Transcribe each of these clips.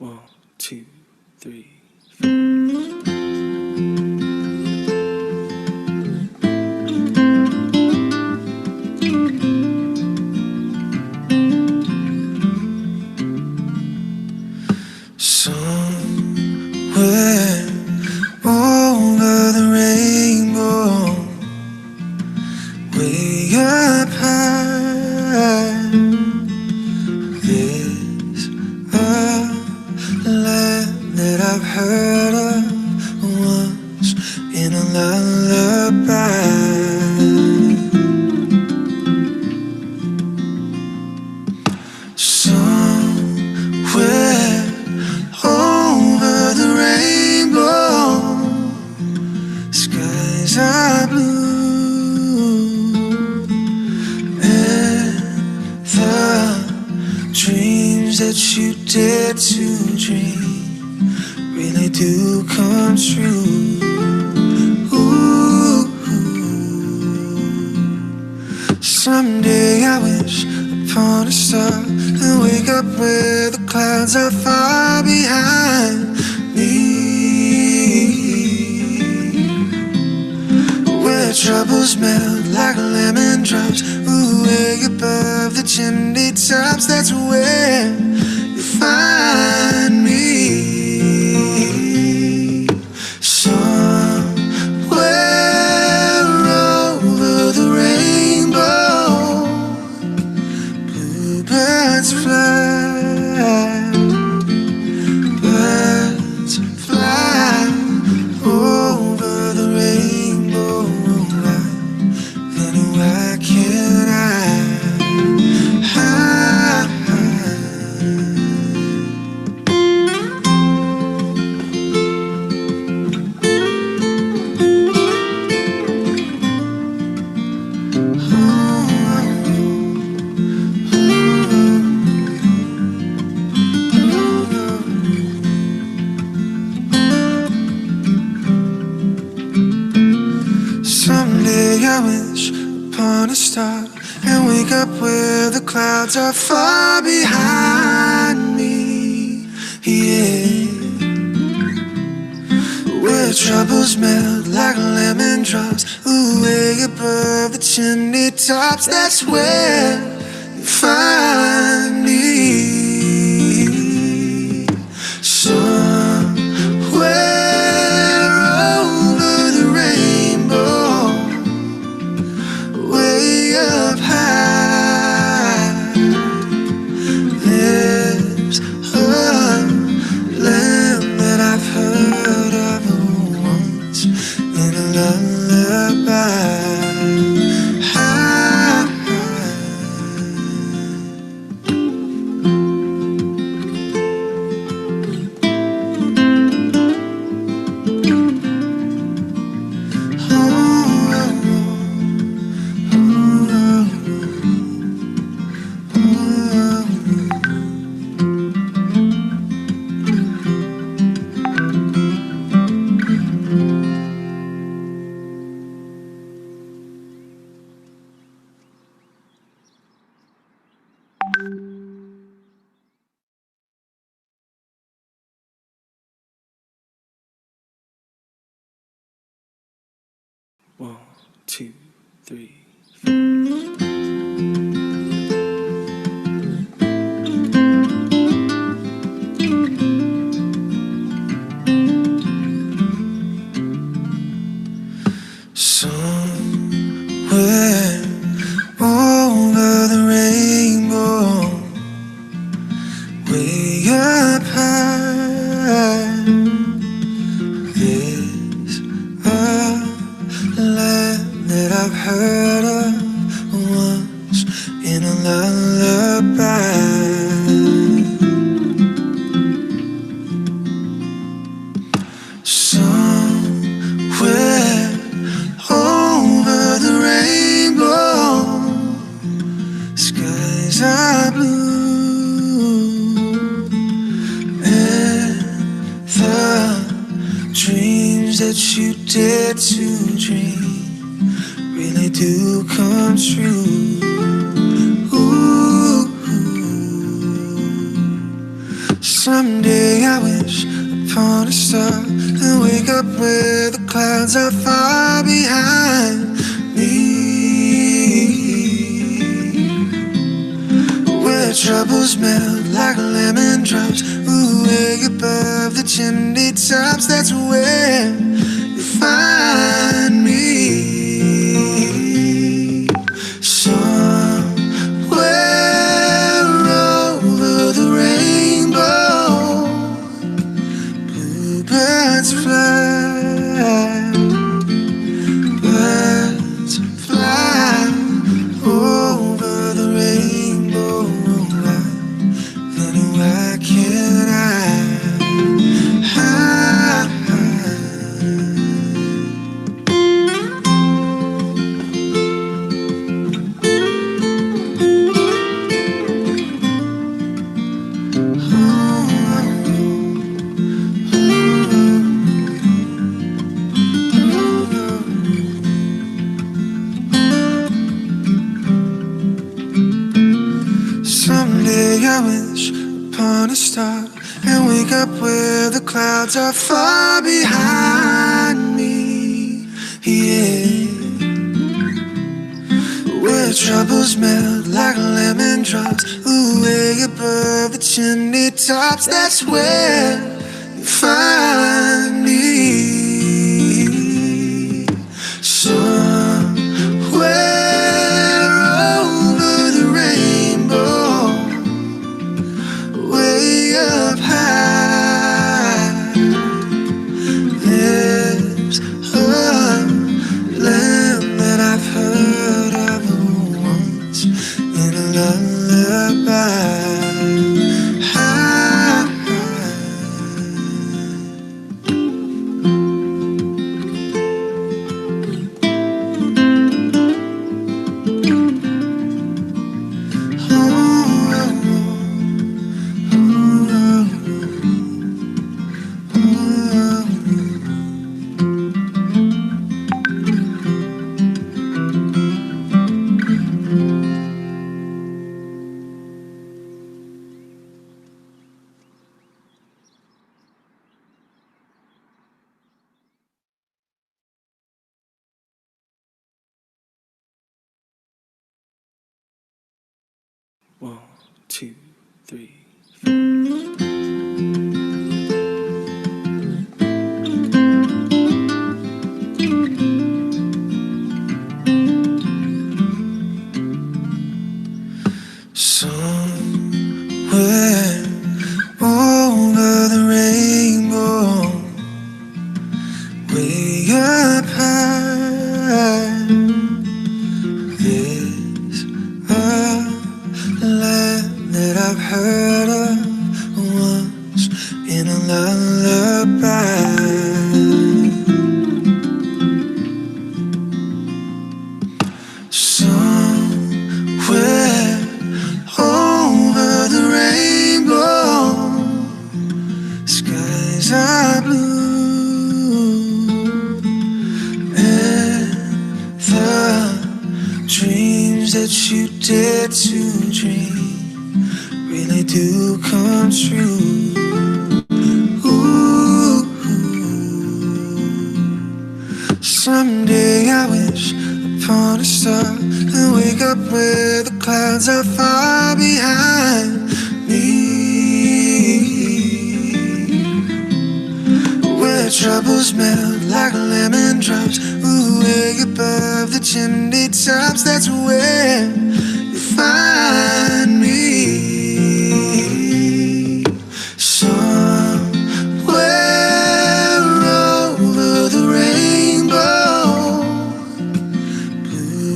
1, 2, 3, 4. Somewhere over the rainbow, way up high, there's a land that I've heard of once in a lullaby. Somewhere over the rainbow, skies are blue, and the dreams that you dare to dream really do come true. Ooh. Someday I wish upon a star and wake up where the clouds are far behind me, where troubles melt like lemon drops. Ooh, way above the chimney tops, that's where you find me. Somewhere over the rainbow, bluebirds fly, birds fly over the rainbow. Then why can't I? Someday I wish upon a star and wake up where the clouds are far behind me, yeah, where troubles melt like lemon drops. Ooh, way above the chimney tops, that's where you find me. Somewhere over the rainbow, way up high, there's a land that I've heard of once in a lullaby. One, two, three, four. Somewhere over the rainbow, way up high, there's a land that I've heard of once in a lullaby. Somewhere over the rainbow, skies are blue, and the dreams that you dare to dream really do come true. Ooh. Someday I wish upon a star and wake up where the clouds are far behind me, where troubles melt like lemon drops. Ooh, way above the chimney tops, that's where you find me. Birds fly, birds fly over the rainbow. Then why can't I? Someday I wish upon a star and wake up where the clouds are far behind me, yeah, where troubles melt like lemon drops. Ooh, way above the chimney tops, that's where you find me. One, two, three, four. Somewhere over the rainbow, way up high, there's a land that I've heard of once in a lullaby. Somewhere over the rainbow, skies are blue, and the dreams that you dare to dream really do come true. Ooh, someday I wish upon a star and wake up where the clouds are far behind me, where troubles melt like lemon drops. Ooh, way above the chimney tops, that's where you find me. Somewhere over the rainbow,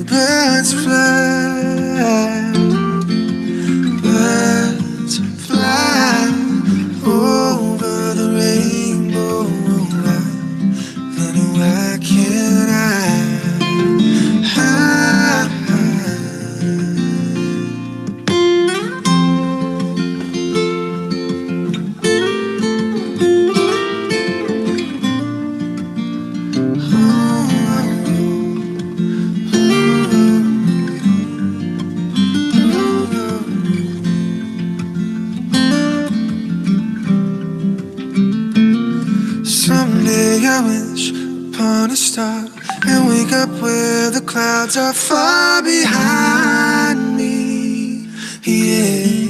birds fly, birds fly over the rainbow. Then why can't I? Someday I wish upon a star and wake up where the clouds are far behind me. Yeah,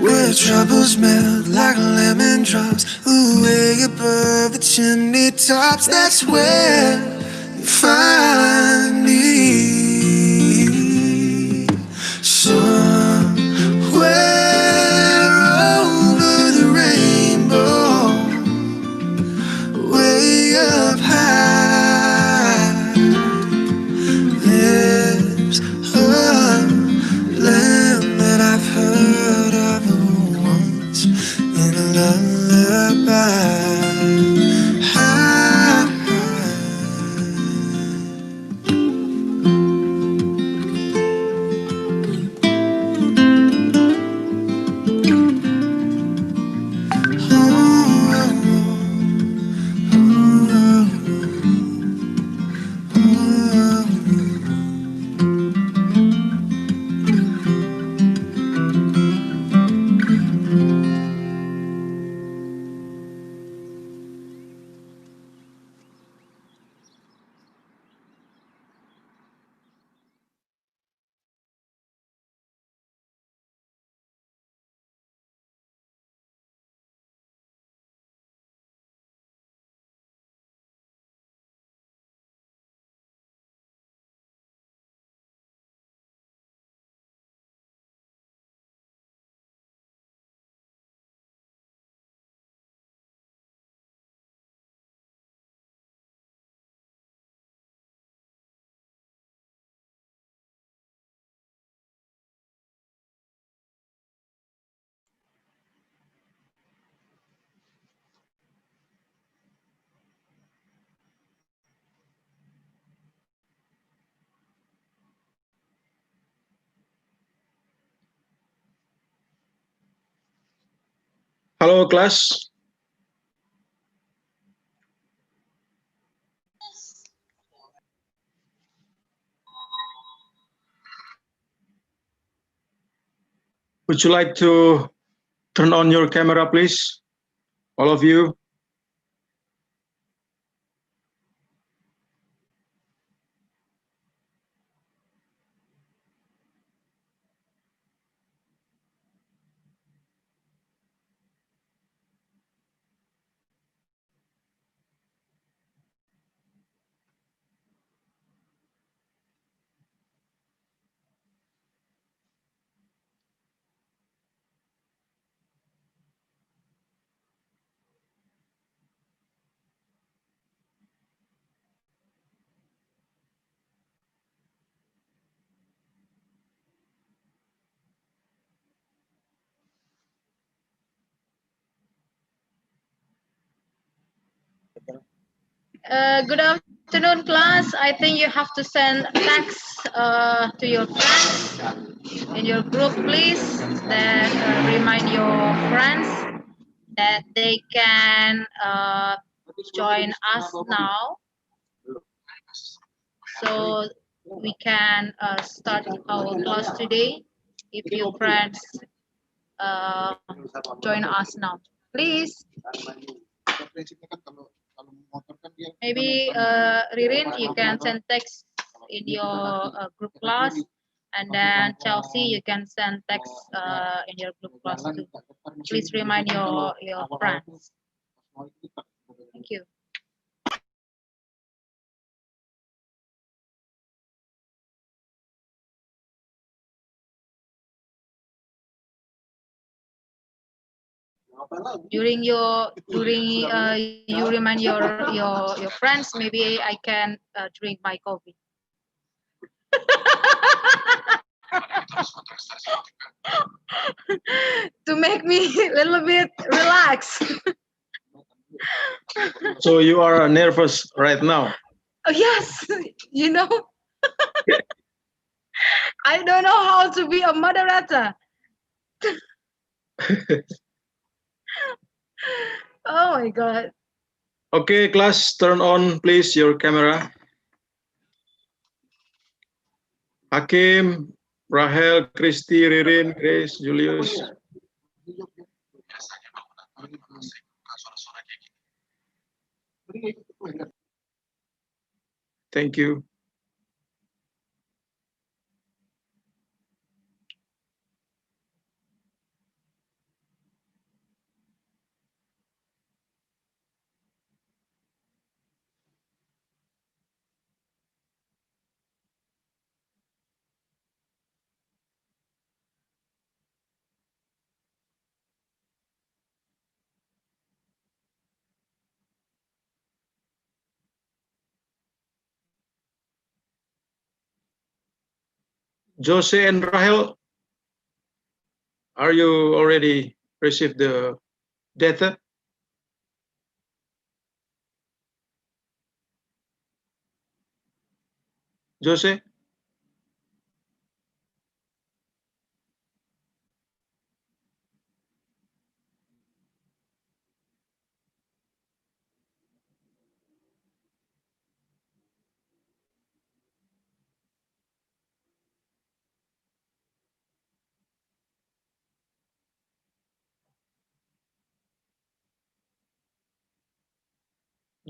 where troubles melt like lemon drops, ooh, way above the chimney tops. That's where you find me. Somewhere over the rainbow, way up high, there's a land that I've heard of once in a lullaby. Halo kelas, would you like to turn on your camera, please? All of you. Good afternoon, class. I think you have to send text to your friends in your group, please. That remind your friends that they can join us now, so we can start our class today. If your friends uh, join us now, please. Maybe Ririn, you can send text in your group class, and then Chelsea, you can send text in your group class too. Please remind your friends. Thank you. During you remind your friends, maybe I can drink my coffee. To make me a little bit relaxed. So you are nervous right now. Oh, yes, you know, I don't know how to be a moderator. Oh my God. Okay, class, turn on please your camera. Hakim, Rahel, Christy, Ririn, Grace, Julius. Thank you. Jose and Rahel, are you already received the data? Jose?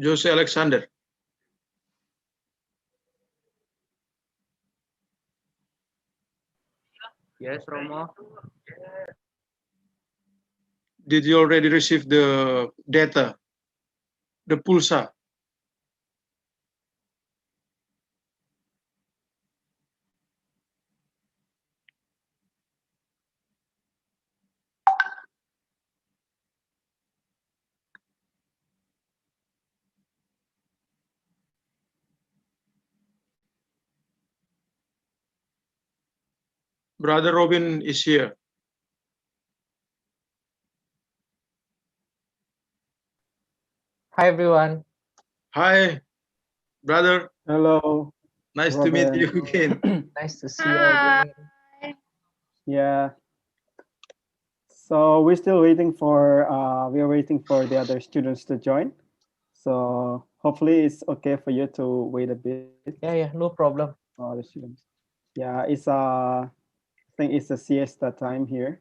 Jose Alexander? Yes, Romo. Did you already receive the data, the pulsa? Brother Robin is here. Hi, everyone. Hi, brother. Hello, Nice to meet you Robin. again. Nice to see you again. Yeah. So we're still waiting for we are waiting for the other students to join. So hopefully it's okay for you to wait a bit. Yeah, no problem. For the students. Yeah, it's I think it's a siesta time here.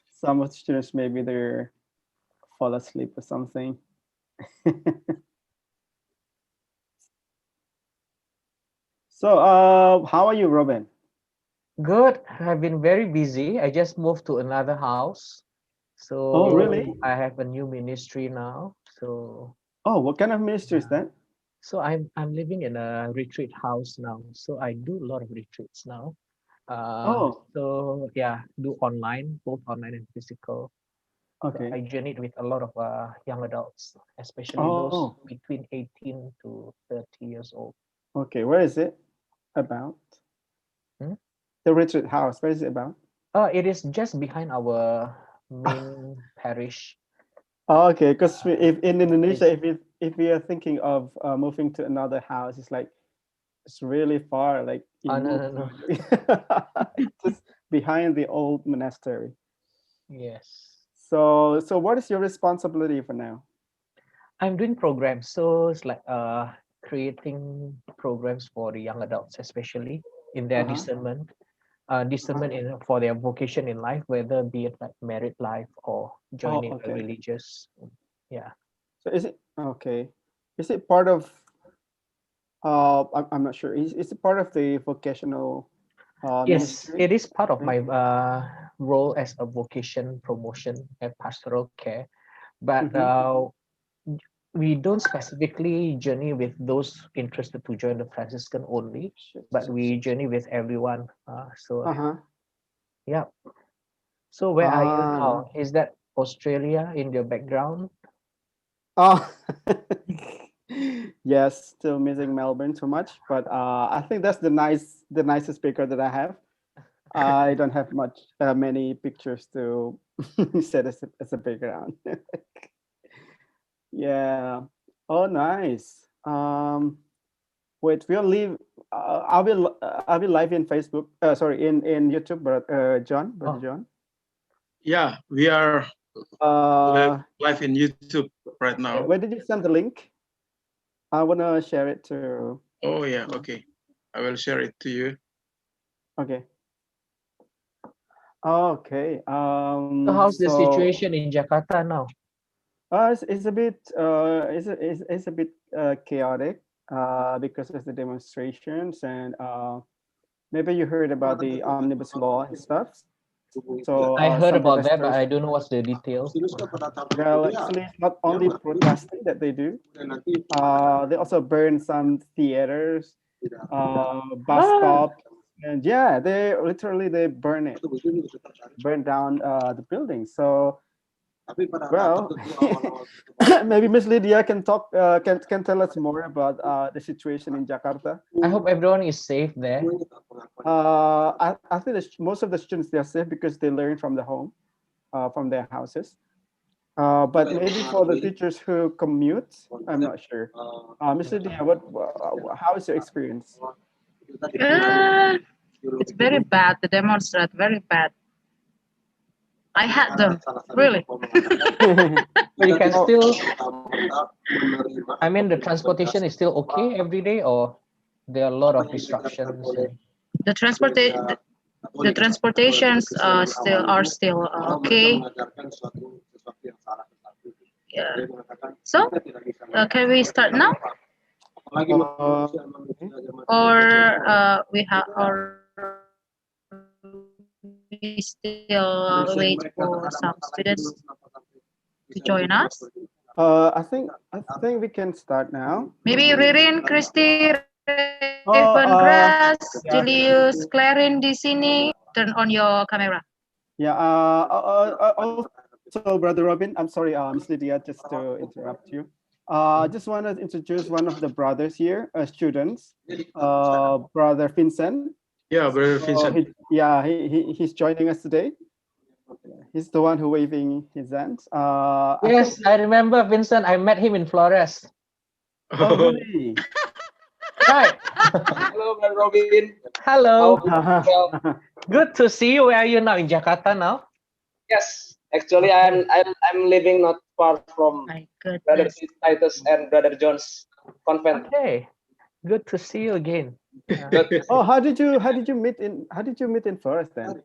Some of the students maybe they're fall asleep or something. So how are you, Robin? Good. I've been very busy. I just moved to another house. Oh, So really? I have a new ministry now. Oh, what kind of ministry is that? So I'm living in a retreat house now. So I do a lot of retreats now. Oh, So yeah, do online, both online and physical. So okay. I journeyed with a lot of young adults, especially those Oh, between 18 to 30 years old. okay. Where is it about? Hmm? The retreat house. Where is it about? It is just behind our main parish. Oh, okay, because if in It's, Indonesia, if we are thinking of moving to another house, it's like it's really far. Like you no, move no, no. just behind the old monastery. Yes. So what is your responsibility for now? I'm doing programs. So it's like creating programs for the young adults, especially in their Uh-huh. discernment for their vocation in life, whether be it like married life or Oh, joining a okay. religious. Yeah. So is it okay? Is it part of? I'm not sure. Is it part of the vocational Yes, ministry? it is part of Yeah. my role as a vocation promotion and pastoral care. But Mm-hmm. we don't specifically journey with those interested to join the Franciscan only, but we journey with everyone. Uh-huh. Yeah. So where are you Ah. now? Is that Australia in your background? Oh, yes, still missing Melbourne too much, but I think that's the nicest picture that I have. I don't have many pictures to set as a background. Yeah. Oh, nice. Wait, we'll leave. I'll be live in Facebook. Sorry, in YouTube, but Brother Oh, John. Yeah, we are live in YouTube right now. Where did you send the link? I wanna share it to. Oh yeah, okay. I will share it to you. Okay. Okay. so how's the So situation in Jakarta now? It's a bit it's a bit chaotic because of the demonstrations and maybe you heard about the omnibus law and stuff. So I heard some about that, but protesters, I don't know what's the details. well, actually, it's not only protesting that they do. They also burn some theaters, bus stops, and yeah, they literally they burn down the building. So well, maybe Miss Lydia can talk, can tell us more about the situation in Jakarta. I hope everyone is safe there. I think most of the students they are safe because they learn from the home, from their houses. But maybe for the teachers who commute, I'm not sure. Miss Lydia, how is your experience? It's very bad. The demonstrate very bad. I had them really. But you can still, I mean, the transportation is still okay every day, or there are a lot of disruptions. The the transportations still okay. Yeah. So can we start now, or we have, or we still wait for some students to join us? I think we can start now. Maybe Ririn, Christy, Raven Oh, Grass, yeah. Julius, Clarin di sini. Turn on your camera. Yeah. Also, Brother Robin, I'm sorry, Miss Lydia, just to interrupt you. I just want to introduce one of the brothers here, students, Brother Vincent. Yeah, Brother So Vincent. he's joining us today. He's the one who waving his hands. Yes, I remember Vincent. I met him in Flores. Oh, really? Right. Hello, Brother Robin. Hello. Well, Good to see you. Where are you now? In Jakarta now? yes, actually, I'm living not far from My Brother goodness. Titus and Brother John's convent. Okay. Good to see you again. But Oh, how did you meet in Forest then?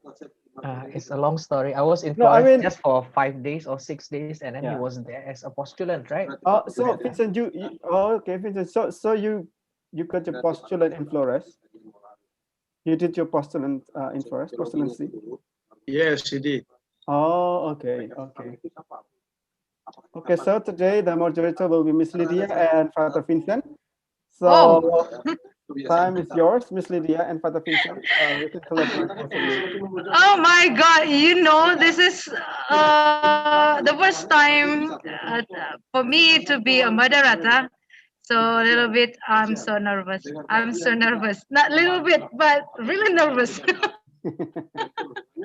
It's a long story. I was in No, I Flores mean, just for 5 days or 6 days, and then he Yeah. was there as a postulant, right? so Vincent, okay, Vincent. So you got your postulant in Flores. You did your postulant in Flores, postulancy. Yes, he did. Oh, okay. Okay, so today the moderator will be Miss Lydia and Father Vincent. So Oh. time is yours, Miss Lydia and Father Vincent. We can collaborate both of you. Oh my God! This is the first time for me to be a moderator. So a little bit, I'm so nervous. I'm so nervous. Not little bit, but really nervous.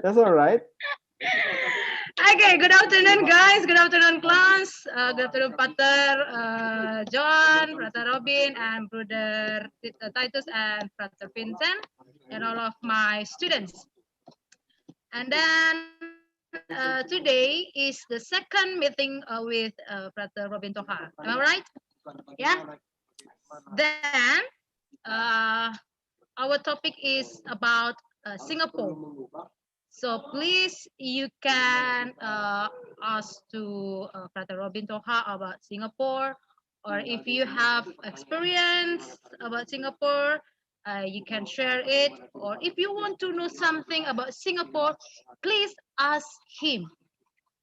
That's all right. Okay, good afternoon, guys. Good afternoon, class. Good afternoon, Pater John, Brother Robin, and Brother Titus, and Brother Vincent, and all of my students. And then today is the second meeting with Brother Robin Toha. Am I right? Yeah. Then our topic is about Singapore. So please, you can ask to Brother Robin Toha about Singapore, or if you have experience about Singapore, you can share it. Or if you want to know something about Singapore, please ask him.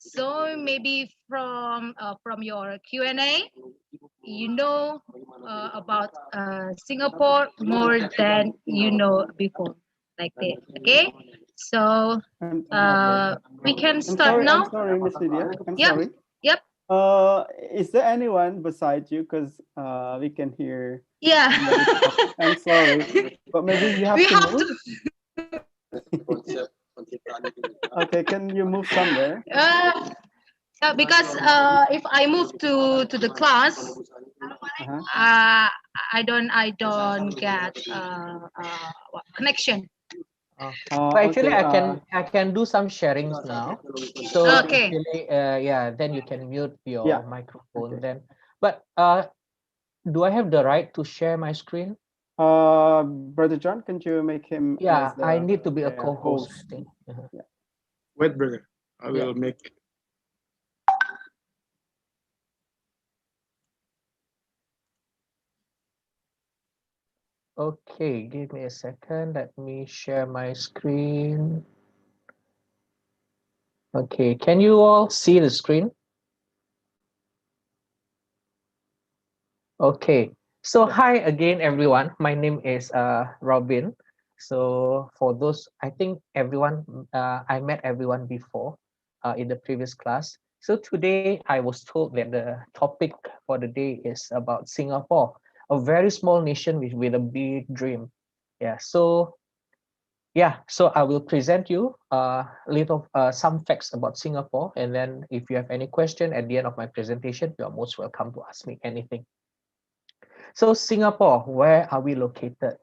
So maybe from your Q&A, you know about Singapore more than you know before, like that. Okay, so we can start I'm now. sorry, Miss Lydia. I'm Yep. sorry. Yep. Is there anyone beside you? Because we can hear. Yeah. I'm sorry, but maybe you have We to have move. to. Okay, can you move somewhere? Yeah, because if I move to the class, I don't get connection. But actually, Okay, I can do some sharings now. So Okay. actually, yeah, then you can mute your Yeah. microphone Okay. then. But do I have the right to share my screen? Brother John, can you make him? Yeah, as the, I need to be a yeah, co-host, I host? think. Wait, brother. I will make. Okay, give me a second. Let me share my screen. Okay, can you all see the screen? Okay, so hi again, everyone. My name is Robin. So for those, I think everyone, I met everyone before in the previous class. So today I was told that the topic for the day is about Singapore, a very small nation with a big dream. Yeah, so so I will present you little some facts about Singapore, and then if you have any question at the end of my presentation, you are most welcome to ask me anything. So Singapore, where are we located?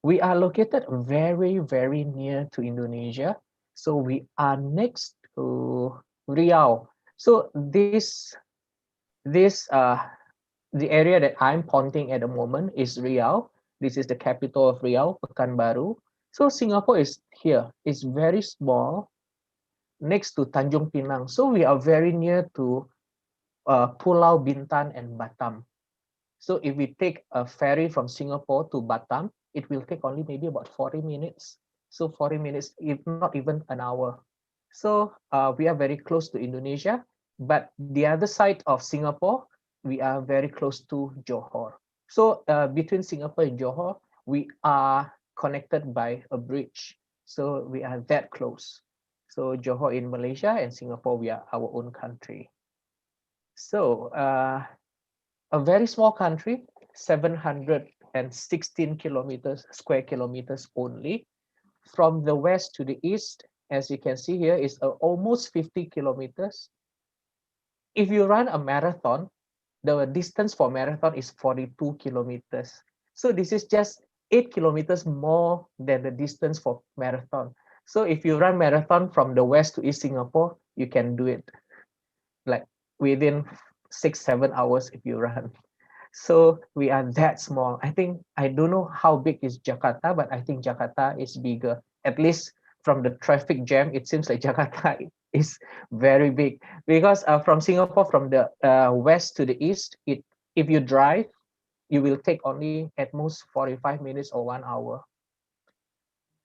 We are located very, very near to Indonesia. So we are next to Riau. So this the area that I'm pointing at the moment is Riau. This is the capital of Riau, Pekanbaru. So Singapore is here. It's very small, next to Tanjung Pinang. So we are very near to Pulau Bintan and Batam. So if we take a ferry from Singapore to Batam, it will take only maybe about 40 minutes. So 40 minutes, if not even an hour. So we are very close to Indonesia, but the other side of Singapore, we are very close to Johor. So between Singapore and Johor, we are connected by a bridge. So we are that close. So Johor in Malaysia and Singapore, we are our own country. So a very small country, 716 kilometers, square kilometers only. From the west to the east, as you can see here, is almost 50 kilometers. If you run a marathon, the distance for marathon is 42 kilometers. So this is just 8 kilometers more than the distance for marathon. So if you run marathon from the west to east Singapore, you can do it like within 6-7 hours if you run. So we are that small. I think I don't know how big is Jakarta, but I think Jakarta is bigger. At least from the traffic jam, it seems like Jakarta is very big because from Singapore, from the west to the east, if you drive, you will take only at most 45 minutes or 1 hour.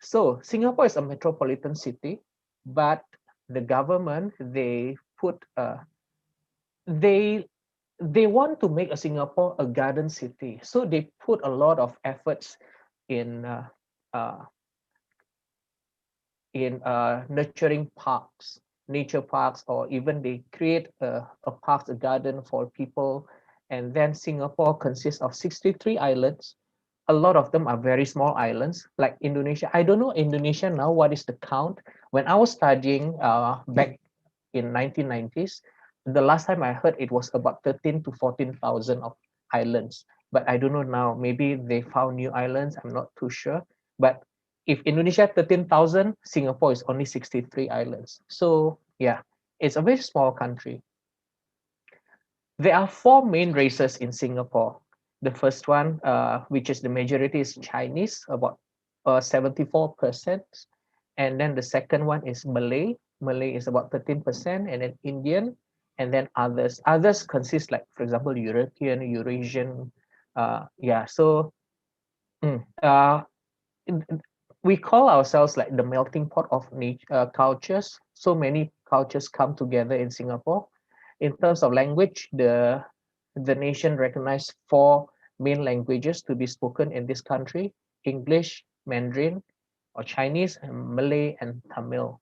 So Singapore is a metropolitan city, but the government they they want to make a Singapore a garden city. So they put a lot of efforts in uh, nurturing parks, nature parks, or even they create a park, a garden for people. And then Singapore consists of 63 islands. A lot of them are very small islands, like Indonesia. I don't know Indonesia now, what is the count? When I was studying back in 1990s, the last time I heard it was about 13 to 14,000 of islands. But I don't know now, maybe they found new islands, I'm not too sure. But if Indonesia 13,000, Singapore is only 63 islands. So yeah, it's a very small country. There are four main races in Singapore. The first one, which is the majority, is Chinese, about 74%. And then the second one is Malay. Malay is about 13%, and then Indian, and then others. Others consist, like, for example, European, Eurasian. Yeah, so we call ourselves like the melting pot of cultures. So many cultures come together in Singapore. In terms of language, the nation recognized four main languages to be spoken in this country: English, Mandarin, or Chinese, and Malay, and Tamil.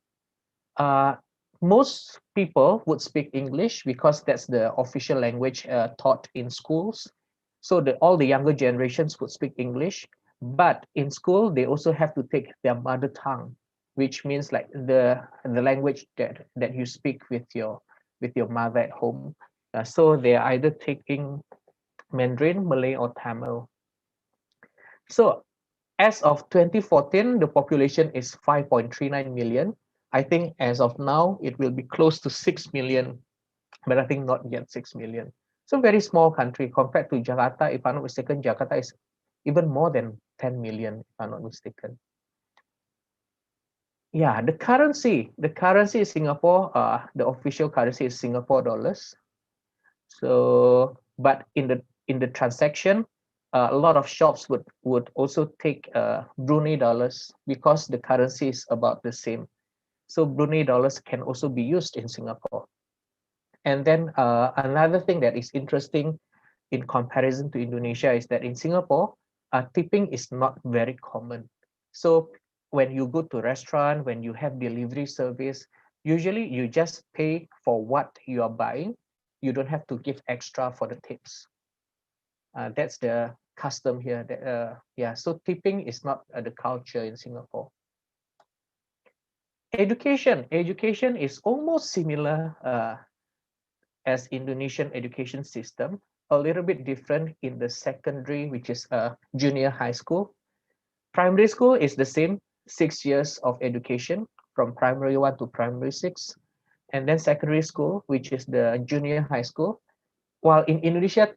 Uh, Most people would speak English because that's the official language taught in schools. So all the younger generations would speak English, but in school they also have to take their mother tongue, which means like the language that you speak with your mother at home. So they are either taking Mandarin, Malay, or Tamil. So as of 2014, the population is 5.39 million. I think as of now, it will be close to 6 million, but I think not yet 6 million. So very small country compared to Jakarta. If I'm not mistaken, Jakarta is even more than 10 million, if I'm not mistaken. Yeah, the currency is Singapore, the official currency is Singapore dollars. So, but in the transaction, a lot of shops would also take Brunei dollars because the currency is about the same. So Brunei dollars can also be used in Singapore. And then another thing that is interesting in comparison to Indonesia is that in Singapore, tipping is not very common. So when you go to restaurant, when you have delivery service, usually you just pay for what you are buying. You don't have to give extra for the tips. That's the custom here. That, yeah, so tipping is not the culture in Singapore. Education is almost similar as Indonesian education system, a little bit different in the secondary, which is a junior high school. Primary school is the same, 6 years of education from primary 1 to primary 6. And then secondary school, which is the junior high school. While in Indonesia,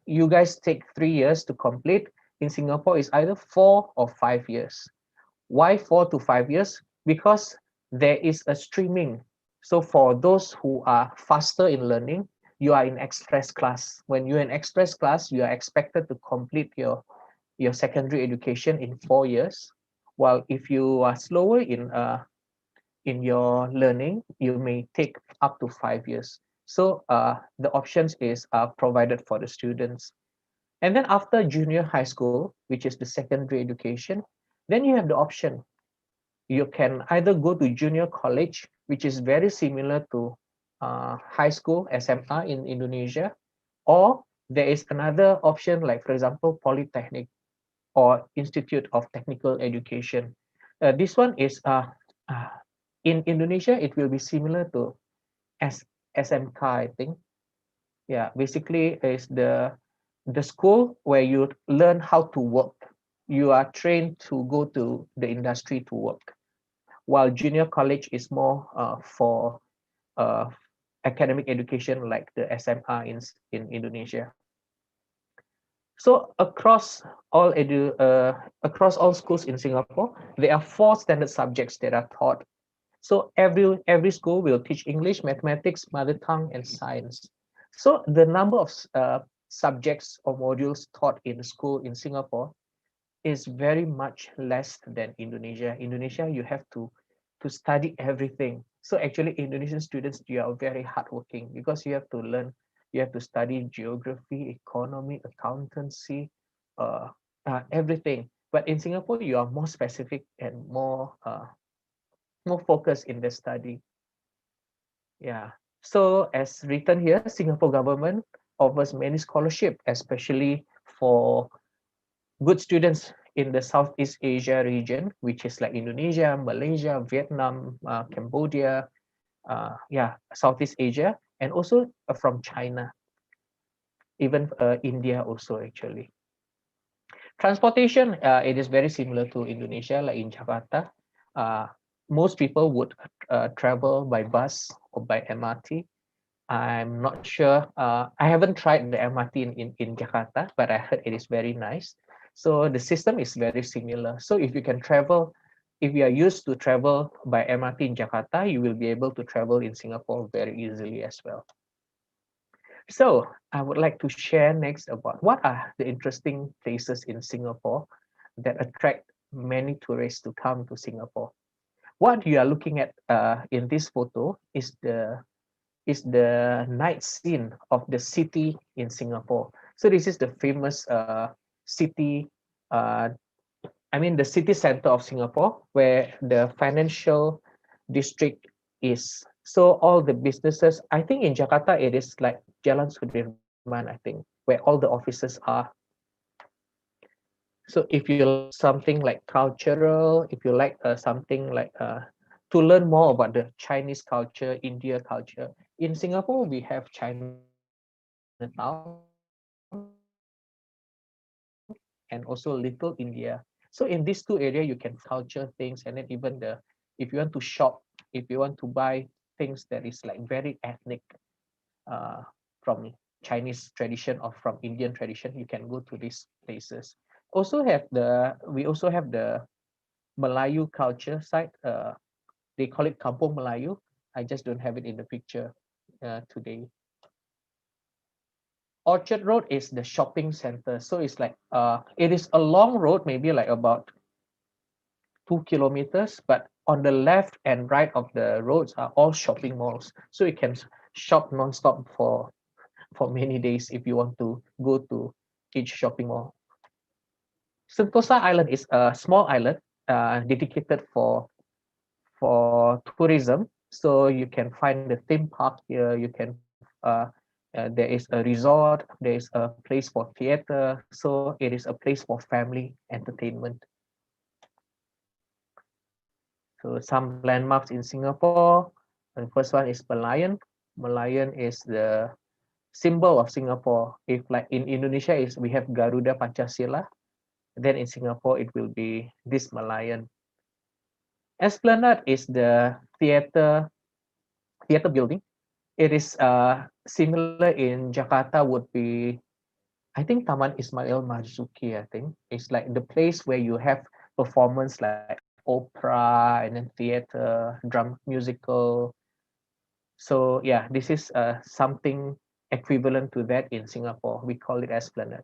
you guys take 3 years to complete. In Singapore, it's either 4 or 5 years. Why 4 to 5 years? Because there is a streaming. So for those who are faster in learning, you are in express class. When you're in express class, you are expected to complete your secondary education in 4 years. While if you are slower in your learning, you may take up to 5 years. So the options is provided for the students. And then after junior high school, which is the secondary education, then you have the option. You can either go to junior college, which is very similar to high school SMA in Indonesia, or there is another option like, for example, polytechnic or Institute of Technical Education. This one is uh, in Indonesia, it will be similar to SMK, I think. Yeah, basically is the school where you learn how to work. You are trained to go to the industry to work, while junior college is more for uh, academic education like the SMA in Indonesia. So across all schools in Singapore, there are 4 standard subjects that are taught. So every school will teach English, mathematics, mother tongue, and science. So the number of subjects or modules taught in school in Singapore is very much less than Indonesia. Indonesia, you have to study everything. So actually, Indonesian students, you are very hardworking because you have to learn, you have to study geography, economy, accountancy, everything. But in Singapore, you are more specific and more focused in the study. Yeah. So as written here, Singapore government offers many scholarship, especially for good students in the Southeast Asia region, which is like Indonesia, Malaysia, Vietnam, Cambodia, yeah, Southeast Asia, and also from China, even India also actually. Transportation, it is very similar to Indonesia, like in Jakarta. Most people would travel by bus or by MRT. I'm not sure. I haven't tried the MRT in Jakarta, but I heard it is very nice. So the system is very similar. So if you can travel, if you are used to travel by MRT in Jakarta, you will be able to travel in Singapore very easily as well. So I would like to share next about what are the interesting places in Singapore that attract many tourists to come to Singapore. What you are looking at in this photo is the night scene of the city in Singapore. So this is the famous city, uh, I mean the city center of Singapore, where the financial district is. So all the businesses, I think in Jakarta it is like Jalan Sudirman, I think, where all the offices are. So if you like something like cultural, if you like something like to learn more about the Chinese culture, India culture, in Singapore we have Chinatown and also Little India. So in these two areas, you can culture things, and then even if you want to shop, if you want to buy things that is like very ethnic, from Chinese tradition or from Indian tradition, you can go to these places. We also have the Melayu culture site. They call it Kampung Melayu. I just don't have it in the picture today. Orchard Road is the shopping center. So it's like it is a long road, maybe like about 2 kilometers, but on the left and right of the roads are all shopping malls. So you can shop non-stop for many days if you want to go to each shopping mall. Sentosa Island is a small island dedicated for tourism. So you can find the theme park here. You can there is a resort. There is a place for theater. So it is a place for family entertainment. So some landmarks in Singapore. The first one is Merlion. Merlion is the symbol of Singapore. If like in Indonesia is we have Garuda Pancasila, then in Singapore it will be this Merlion. Esplanade is the theater building. It is similar in Jakarta would be, I think Taman Ismail Marzuki, I think. It's like the place where you have performance like opera and then theater, drum musical. So yeah, this is something equivalent to that in Singapore. We call it Esplanade.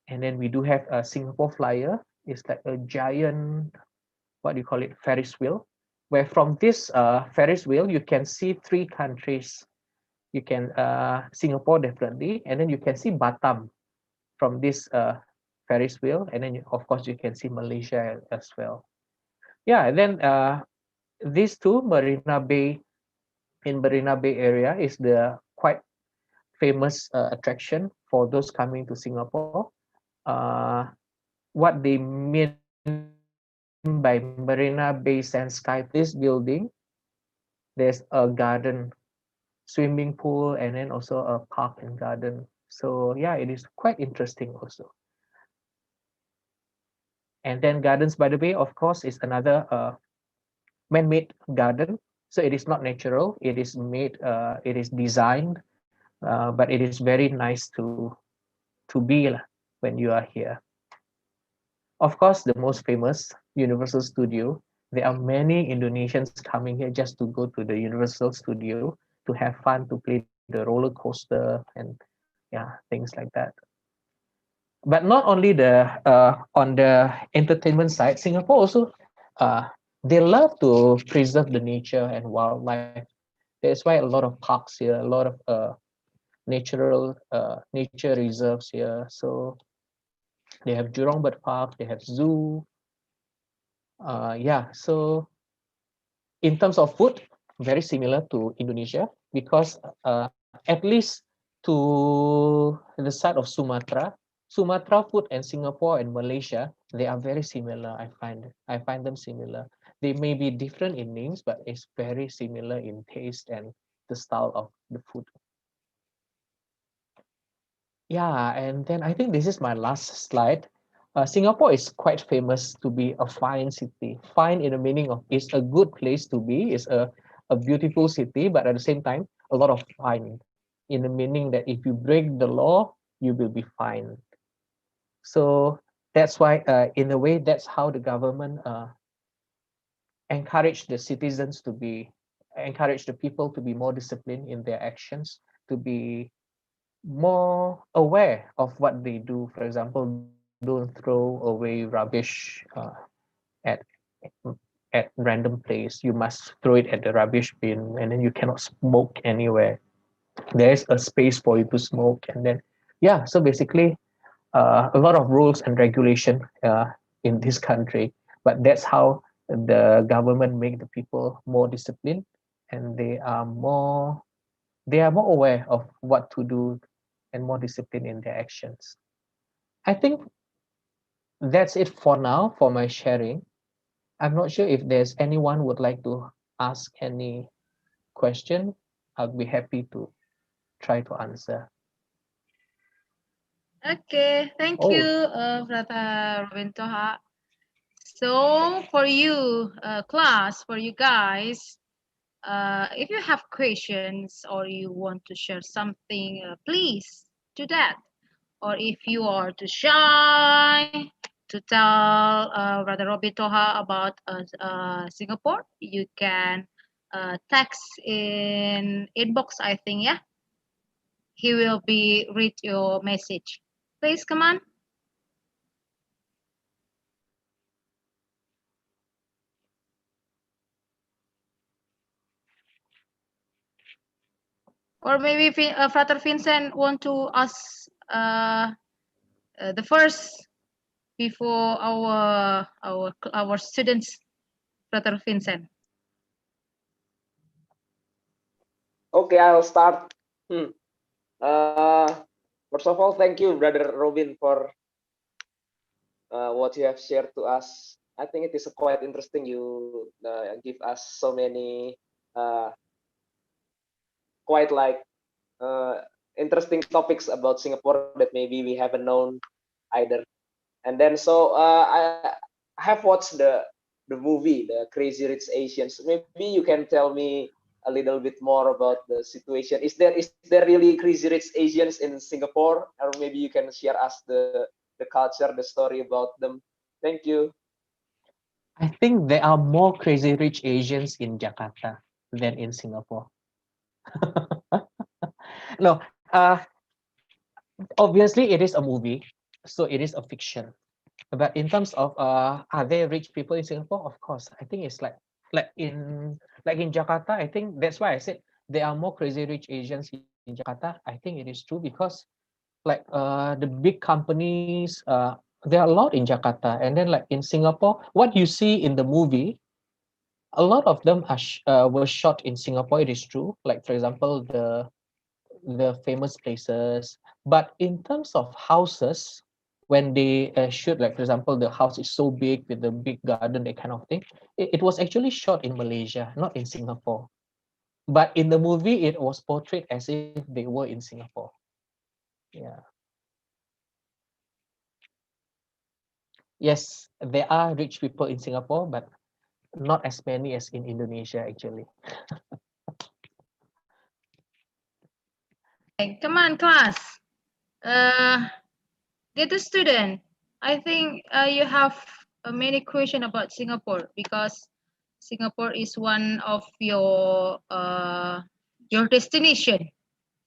And then we do have a Singapore Flyer. It's like a giant, what do you call it, Ferris wheel, where from this Ferris wheel, you can see 3 countries. You can Singapore definitely, and then you can see Batam from this Ferris wheel, and then of course you can see Malaysia as well. Yeah, and then these two, Marina Bay, in Marina Bay area is the quite famous attraction for those coming to Singapore. Uh, what they mean by Marina Bay Sands Sky, this building, there's a garden, swimming pool, and then also a park and garden. So yeah, it is quite interesting also. And then Gardens by the Bay, of course, is another man-made garden. So it is not natural. It is made. It is designed, but it is very nice to be when you are here. Of course, the most famous Universal Studio. There are many Indonesians coming here just to go to the Universal Studio to have fun, to play the roller coaster, and yeah, things like that. But not only on the entertainment side, Singapore also they love to preserve the nature and wildlife. That's why a lot of parks here, a lot of nature reserves here. So they have Jurong Bird Park, they have zoo. Yeah, so in terms of food, very similar to Indonesia because at least to the side of Sumatra, Sumatra food and Singapore and Malaysia, they are very similar. I find them similar. They may be different in names, but it's very similar in taste and the style of the food. Yeah, and then I think this is my last slide. Singapore is quite famous to be a fine city. Fine in the meaning of it's a good place to be, it's a beautiful city, but at the same time, a lot of fine in the meaning that if you break the law, you will be fined. So that's why, in a way, that's how the government encourage the citizens to be, encourage the people to be more disciplined in their actions, to be more aware of what they do. For example, don't throw away rubbish at at random place. You must throw it at the rubbish bin, and then you cannot smoke anywhere. There's a space for you to smoke, and then yeah. So basically, a lot of rules and regulation in this country, but that's how the government make the people more disciplined, and they are more aware of what to do and more disciplined in their actions. I think that's it for now for my sharing. I'm not sure if there's anyone would like to ask any question. I'll be happy to try to answer. Okay, thank you, Oh, Brother Robin Toha. So for you, class, for you guys, if you have questions or you want to share something, please do that. Or if you are too shy to tell Brother Robin Toha about Singapore, you can text in inbox, I think, yeah. he will be read your message. Please come on. Or maybe Frater Vincent want to ask the first before our students, Frater Vincent. Okay, I'll start. First of all, thank you, Brother Robin, for what you have shared to us. I think it is quite interesting. You give us so many quite like interesting topics about Singapore that maybe we haven't known either. And then so I have watched the movie, the Crazy Rich Asians. Maybe you can tell me a little bit more about the situation. Is there really Crazy Rich Asians in Singapore, or maybe you can share us the culture, the story about them. Thank you. I think there are more crazy rich Asians in Jakarta than in Singapore. No, obviously it is a movie, so it is a fiction. But in terms of are there rich people in Singapore? Of course, I think it's like in Jakarta. I think that's why I said there are more crazy rich Asians in Jakarta. I think it is true because like the big companies, there are a lot in Jakarta, and then like in Singapore, what you see in the movie, a lot of them were shot in Singapore. It is true. Like for example, the famous places. But in terms of houses, when they shoot, like for example, the house is so big with the big garden, that kind of thing, it was actually shot in Malaysia, not in Singapore. But in the movie, it was portrayed as if they were in Singapore. Yeah. Yes, there are rich people in Singapore, but not as many as in Indonesia, actually. Okay, come on, class. Get a student. I think you have many questions about Singapore because Singapore is one of your destination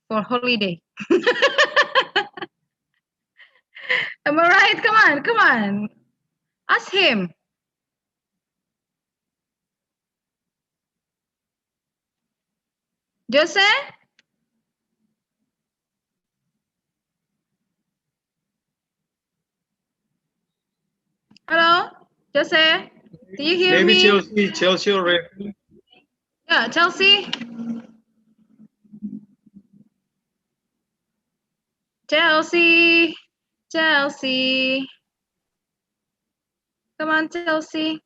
for holiday. Am I right? Come on, come on. Ask him. Jose? Hello? Jose? Do you hear Maybe me? Chelsea already. Yeah, Chelsea? Chelsea? Chelsea? Come on, Chelsea.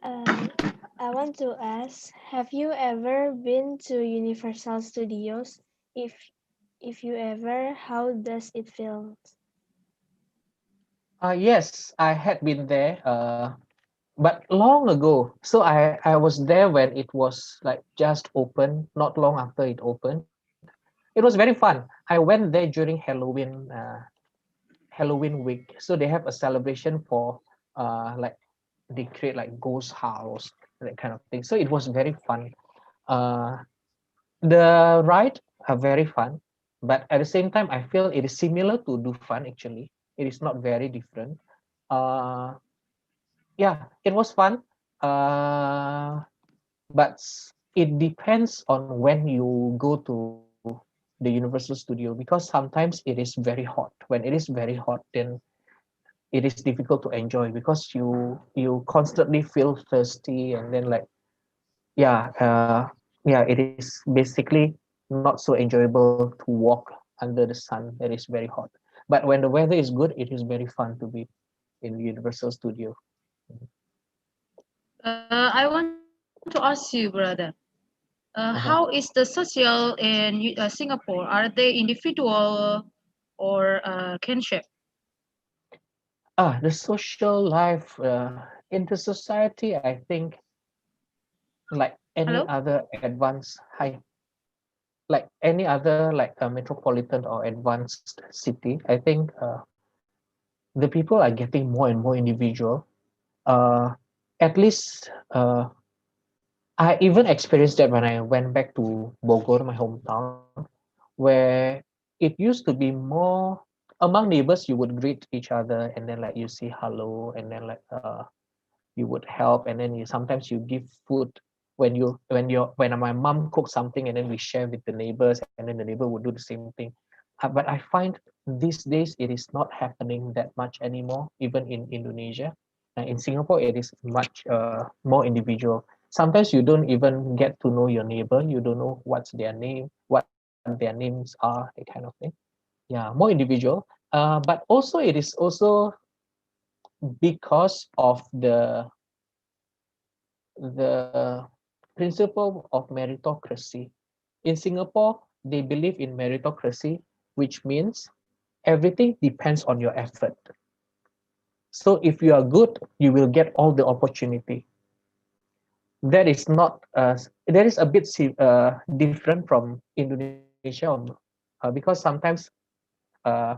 I want to ask, have you ever been to Universal Studios? If you ever, how does it feel? Yes, I had been there, but long ago. So I was there when it was like just open, not long after it opened. It was very fun. I went there during Halloween week. So they have a celebration for like they create like ghost house, that kind of thing. So it was very fun. Uh, the ride are very fun, but at the same time, I feel it is similar to Do Fun actually. It is not very different. Uh, yeah, it was fun. Uh, but it depends on when you go to the Universal Studio because sometimes it is very hot. When it is very hot, then it is difficult to enjoy because you constantly feel thirsty, and then like yeah yeah, it is basically not so enjoyable to walk under the sun that is very hot. But when the weather is good, it is very fun to be in Universal Studio. I want to ask you, brother. How is the social in Singapore? Are they individual or kinship? The social life in the society, I think, like any Hello? other advanced high, like any other like a metropolitan or advanced city, I think the people are getting more and more individual. uh at least I even experienced that when I went back to Bogor, my hometown. where it used to be more among neighbors, you would greet each other and then like you say hello and then like you would help and then you sometimes you give food when my mom cooks something and then we share with the neighbors and then the neighbor would do the same thing. But I find these days it is not happening that much anymore, even in Indonesia. In Singapore, it is much more individual. Sometimes you don't even get to know your neighbor. You don't know what's their name, what their names are, that kind of thing. Yeah, more individual. But also it is also because of the principle of meritocracy. In Singapore, they believe in meritocracy, which means everything depends on your effort. So if you are good, you will get all the opportunity. That is not that is a bit different from Indonesia, because sometimes uh,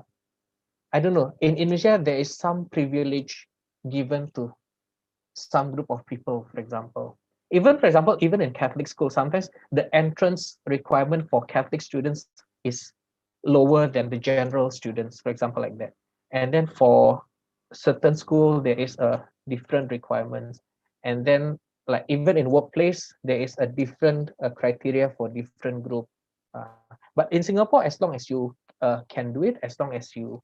I don't know, in Indonesia there is some privilege given to some group of people, for example. Even for example, even in Catholic school, sometimes the entrance requirement for Catholic students is lower than the general students, for example, like that. And then for certain school, there is a different requirements. And then like even in workplace, there is a different criteria for different group. But in Singapore, as long as you can do it, as long as you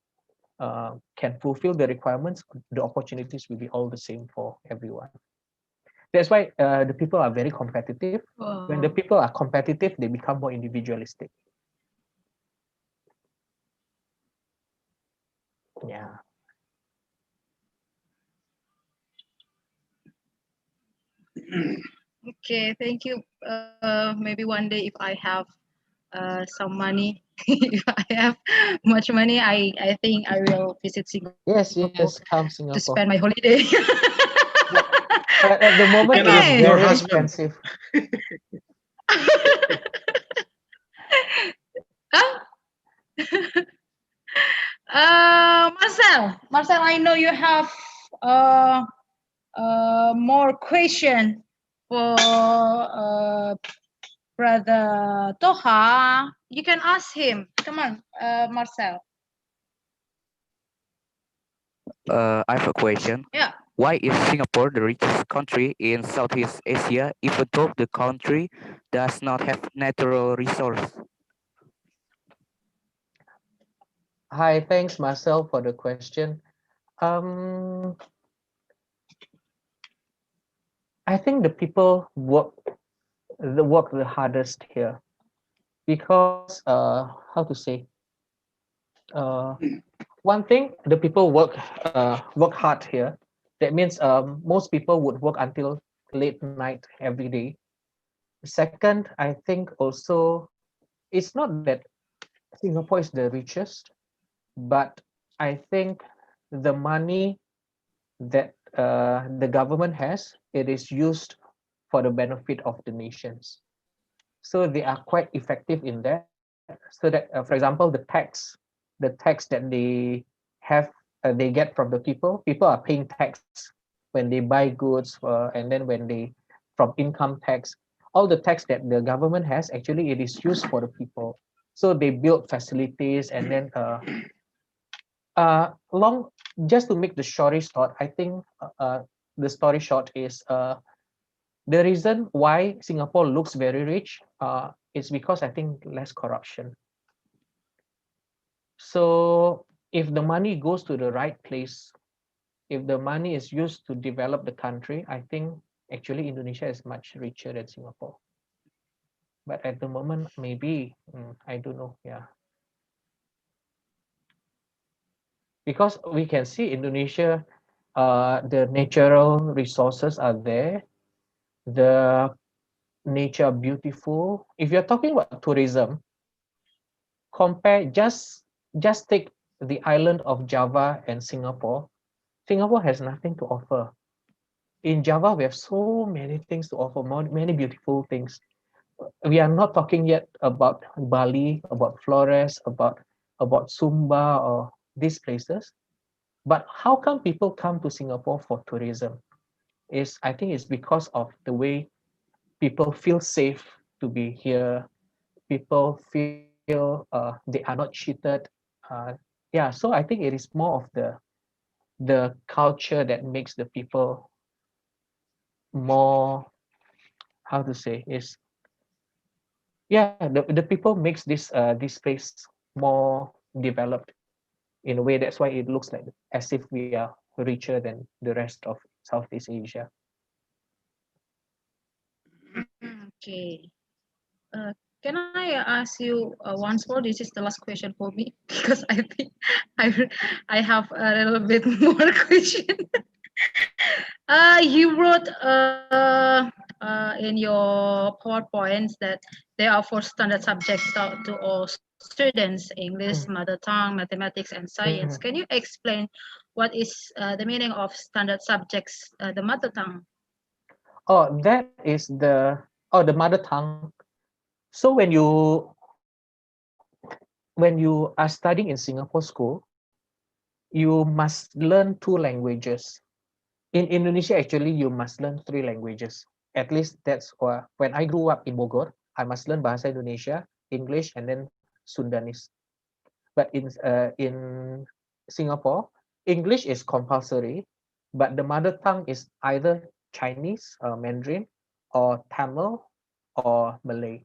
can fulfill the requirements, the opportunities will be all the same for everyone. That's why the people are very competitive. When the people are competitive, they become more individualistic. Yeah. Okay, thank you. Maybe one day if I have some money, if I have much money, I think I will visit Singapore Yes, yes, come to spend Singapore. my holiday. But at the moment, You can it is ask Okay. your very husband. expensive. Huh? Marcel, I know you have uh, more question for brother Toha. You can ask him. Come on, Marcel. I have a question. Yeah. Why is Singapore the richest country in Southeast Asia, even though the country does not have natural resources? Hi, thanks Marcel for the question. Um, I think the people work the hardest here because how to say uh, one thing, the people work hard here. That means most people would work until late night every day. Second, I think also it's not that Singapore is the richest, but I think the money that the government has, it is used for the benefit of the nations. So they are quite effective in that. So that, for example, the tax that they have, they get from the people are paying tax when they buy goods, and then when they from income tax, all the tax that the government has, actually it is used for the people. So they build facilities and then long just to make the story short, I think the story short is the reason why Singapore looks very rich is because I think less corruption. So if the money goes to the right place, if the money is used to develop the country, I think actually Indonesia is much richer than Singapore. But at the moment, maybe I don't know. Yeah, because we can see Indonesia, the natural resources are there, the nature are beautiful. If you're talking about tourism, compare just take the island of Java and Singapore. Singapore has nothing to offer. In Java, we have so many things to offer, many beautiful things. We are not talking yet about Bali, about Flores, about Sumba or these places. But how come people come to Singapore for tourism? Is I think it's because of the way people feel safe to be here. People feel they are not cheated. Yeah, so I think it is more of the culture that makes the people more, how to say, is, yeah, the people makes this place more developed in a way. That's why it looks like as if we are richer than the rest of Southeast Asia. Okay. Can I ask you once more? This is the last question for me because I think I I have a little bit more question. You wrote in your PowerPoints that there are four standard subjects taught to all students: English, mother tongue, mathematics, and science. Can you explain what is the meaning of standard subjects, the mother tongue? Oh, that is the mother tongue. So when you are studying in Singapore school, you must learn two languages. In Indonesia, actually, you must learn three languages. At least that's when I grew up in Bogor, I must learn Bahasa Indonesia, English, and then Sundanese. But in Singapore, English is compulsory, but the mother tongue is either Chinese, Mandarin, or Tamil, or Malay.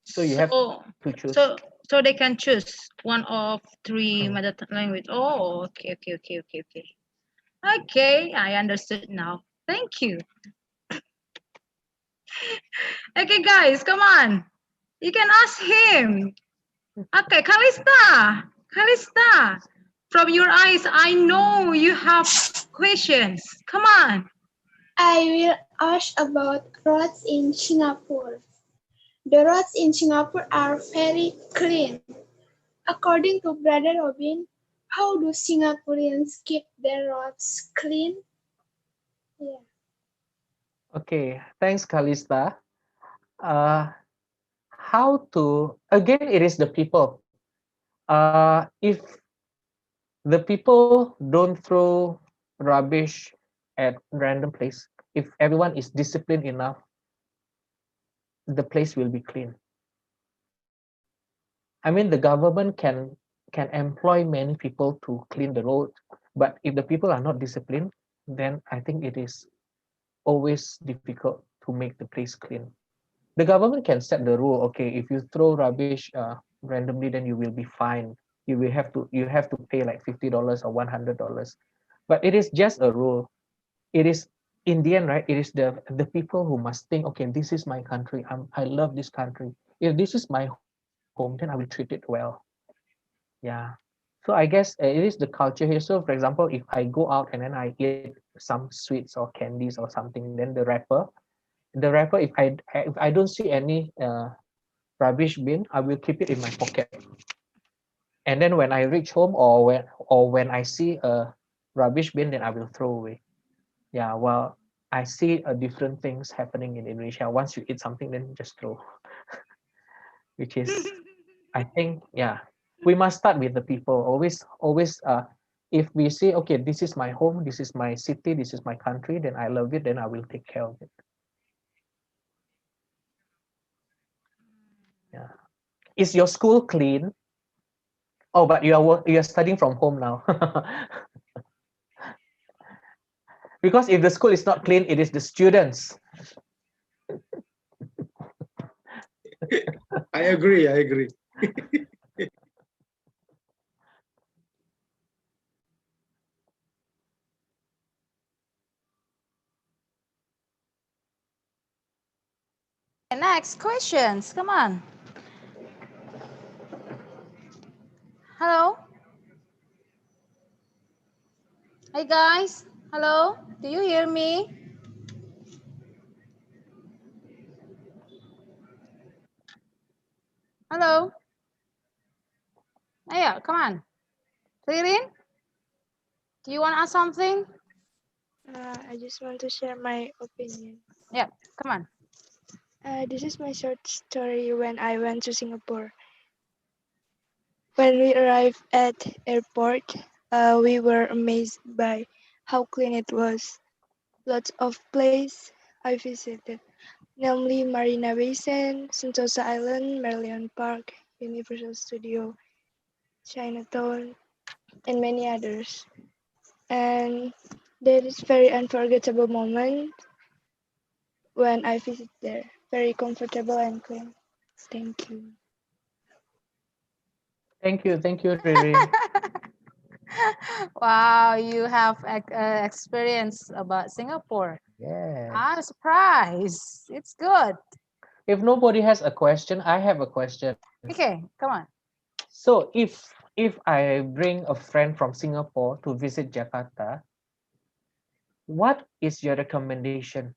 So you have So, to choose. so they can choose one of three Mm. mother language. Oh, okay. Okay, I understood now. Thank you. Okay, guys, come on. You can ask him. Okay, Kalista, from your eyes, I know you have questions. Come on. I will ask about roads in Singapore. The roads in Singapore are very clean. According to Brother Robin, how do Singaporeans keep their roads clean? Yeah. Okay, thanks, Kalista. Uh, how to, again, it is the people. If the people don't throw rubbish at random place, if everyone is disciplined enough, the place will be clean. I mean, the government can employ many people to clean the road, but if the people are not disciplined, then I think it is always difficult to make the place clean. The government can set the rule. Okay, if you throw rubbish randomly, then you will be fined. You have to pay like $50 or $100. But it is just a rule. It is, in the end, right? It is the people who must think. Okay, this is my country. I love this country. If this is my home, then I will treat it well. Yeah. So I guess it is the culture here. So for example, if I go out and then I eat some sweets or candies or something, then the wrapper, if I don't see any rubbish bin, I will keep it in my pocket. And then when I reach home, or when I see a rubbish bin, then I will throw away. Yeah, well, I see different things happening in Indonesia. Once you eat something, then just throw, which is, I think, yeah, we must start with the people. Always, if we say, okay, this is my home, this is my city, this is my country, then I love it, then I will take care of it. Yeah. Is your school clean? Oh, but you are studying from home now. Because if the school is not clean, it is the students. I agree. Next questions. Come on. Hello. Hey guys. Hello. Do you hear me? Hello. Ayo, come on. Ririn, do you want to ask something? I just want to share my opinion. Yeah, come on. This is my short story when I went to Singapore. When we arrived at airport, we were amazed by how clean it was. Lots of places I visited namely Marina Bay Sands, Sentosa Island, Merlion Park, Universal Studio, Chinatown, and many others. And there is very unforgettable moment when I visit there. Very comfortable and clean. Thank you. Thank you, Ririn. Wow, you have experience about Singapore. Yes. I'm surprised. It's good. If nobody has a question, I have a question. Okay, come on. So if I bring a friend from Singapore to visit Jakarta, what is your recommendation?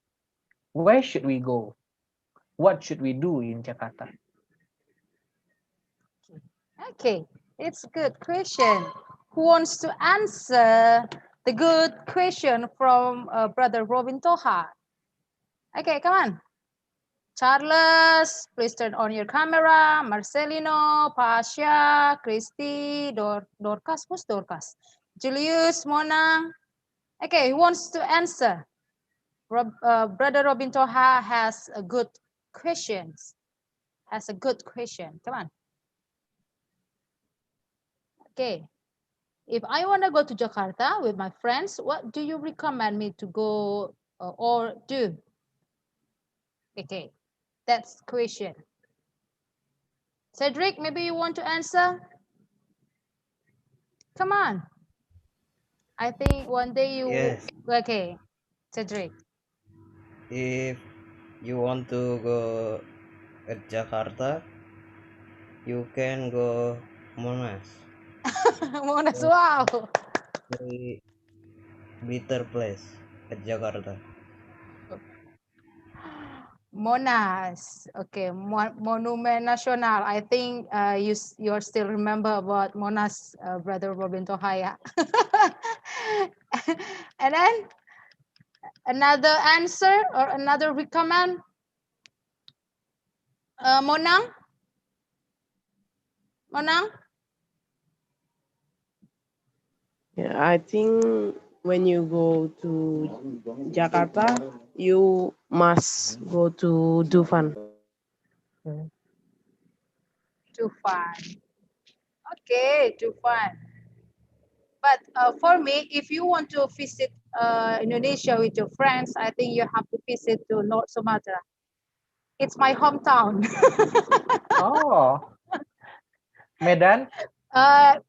Where should we go? What should we do in Jakarta? Okay, it's a good question. Who wants to answer the good question from Brother Robin Toha? Okay, come on. Charles, please turn on your camera. Marcelino, Pasha, Christy, Dorcas, who's Dorcas? Julius, Mona. Okay, who wants to answer? Brother Robin Toha has a good questions. Has a good question. Come on. Okay. If I want to go to Jakarta with my friends, what do you recommend me to go or do? Okay, that's question. Cedric, maybe you want to answer? Come on. I think one day you Yes, okay, Cedric. if you want to go at Jakarta, you can go Monas. Monas, It's wow. very better place at Jakarta. Monas, okay, Monument Nasional. I think you still remember about Monas, Brother Robin Tohaya. And then another answer or another recommend, Monang, Monang. Yeah, I think when you go to Jakarta, you must go to Dufan. Too fun. Okay, too fun. But for me, if you want to visit Indonesia with your friends, I think you have to visit to North Sumatra. It's my hometown. Oh, Medan?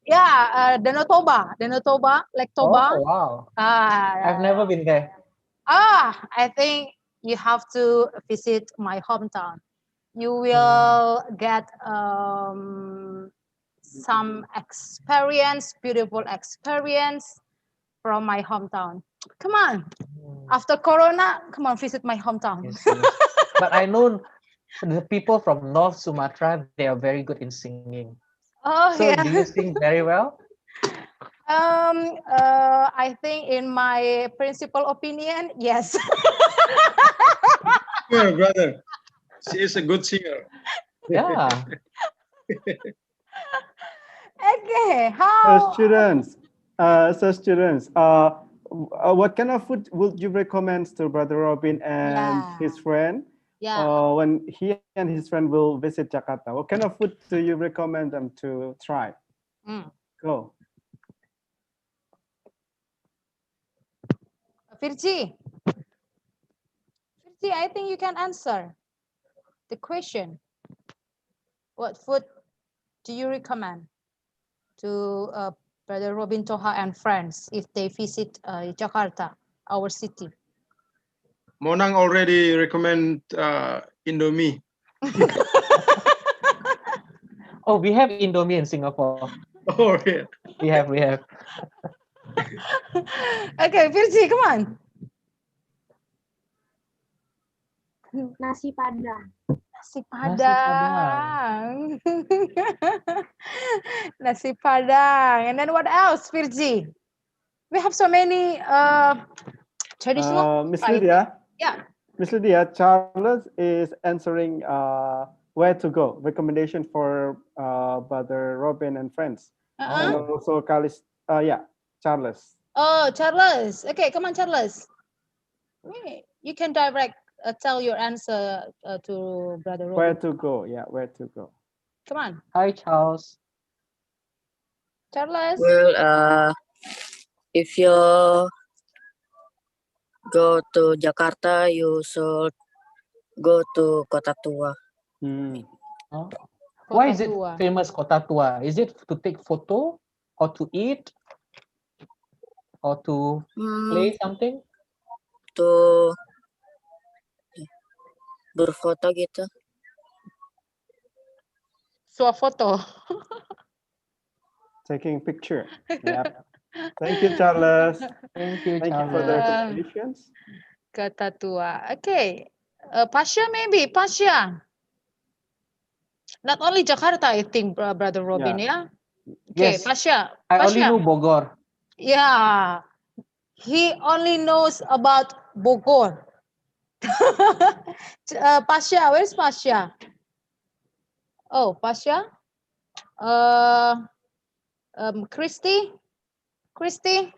Yeah, Danau Toba, Lake Toba. Oh, wow. I've Uh, never been there. I think you have to visit my hometown. You will get some experience, beautiful experience from my hometown. Come on, after Corona, come on, visit my hometown. Yes, yes. But I know the people from North Sumatra, they are very good in singing. Oh So do you yeah. sing very well? I think in my principal opinion, yes. Singer, brother. She is a good singer. Yeah. Okay, So how? students, what kind of food would you recommend to Brother Robin and Yeah, his friend yeah. when he and his friend will visit Jakarta? What kind of food do you recommend them to try? Go. Virji, I think you can answer the question. What food do you recommend to Brother Robin Toha and friends if they visit Jakarta, our city? Monang already recommend Indomie. Oh, we have Indomie in Singapore. Oh yeah. We have. Okay, Virji, come on. Nasi Padang. Nasi Nasi Padang. Nasi Padang. And then what else, Virji? We have so many traditional. Miss I think. Lydia, Yeah. Miss Lydia, Charles is answering where to go. Recommendation for Brother Robin and friends, and also Kalis. Yeah, Charles. Oh, Charles. Okay, come on, Charles. You can direct tell your answer to Brother Robin. Where to go? Yeah, where to go? Come on, Hi, Charles. Charles. Well, if you go to Jakarta, you should go to Kota Tua. Hmm. Oh. Why is it Tua. famous Kota Tua? Is it to take photo or to eat or to play something? To berfoto gitu. Swafoto. Taking picture. Yep. Thank you, Charles. Thank you, Thank you for the recommendations. Kota Tua. Okay. Pasha maybe. Pasha. Not only Jakarta, I think, Brother Robin, yeah? Okay, Yes. Pasha. I only Pasha. know Bogor. Yeah. He only knows about Bogor. Pasha, where's Pasha? Oh, Pasha. Christy. Christy.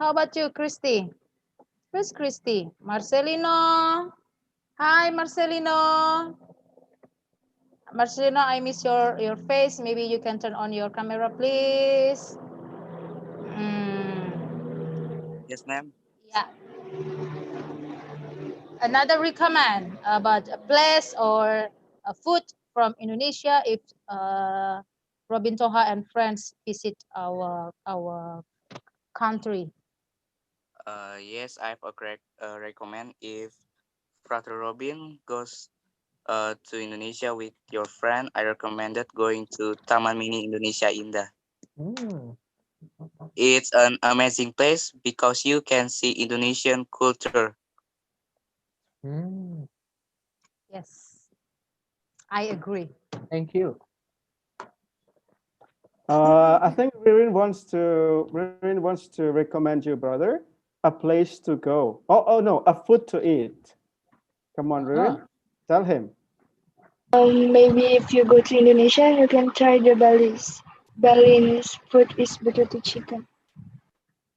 How about you, Christy? Where's Christy? Marcelino. Hi, Marcelino. Marcelino, I miss your face. Maybe you can turn on your camera, please. Yes, ma'am. Yeah. Another recommend about a place or a food from Indonesia if Robin Toha and friends visit our country. Yes, I've recommend if Frater Robin goes to Indonesia with your friend, I recommended going to Taman Mini Indonesia Indah. It's an amazing place because you can see Indonesian culture. Yes, I agree. Thank you. I think Ririn wants to recommend you, brother, a place to go. Oh no, a food to eat. Come on, Ririn, tell him. Maybe if you go to Indonesia, you can try the Balinese. Balinese food is potato chicken.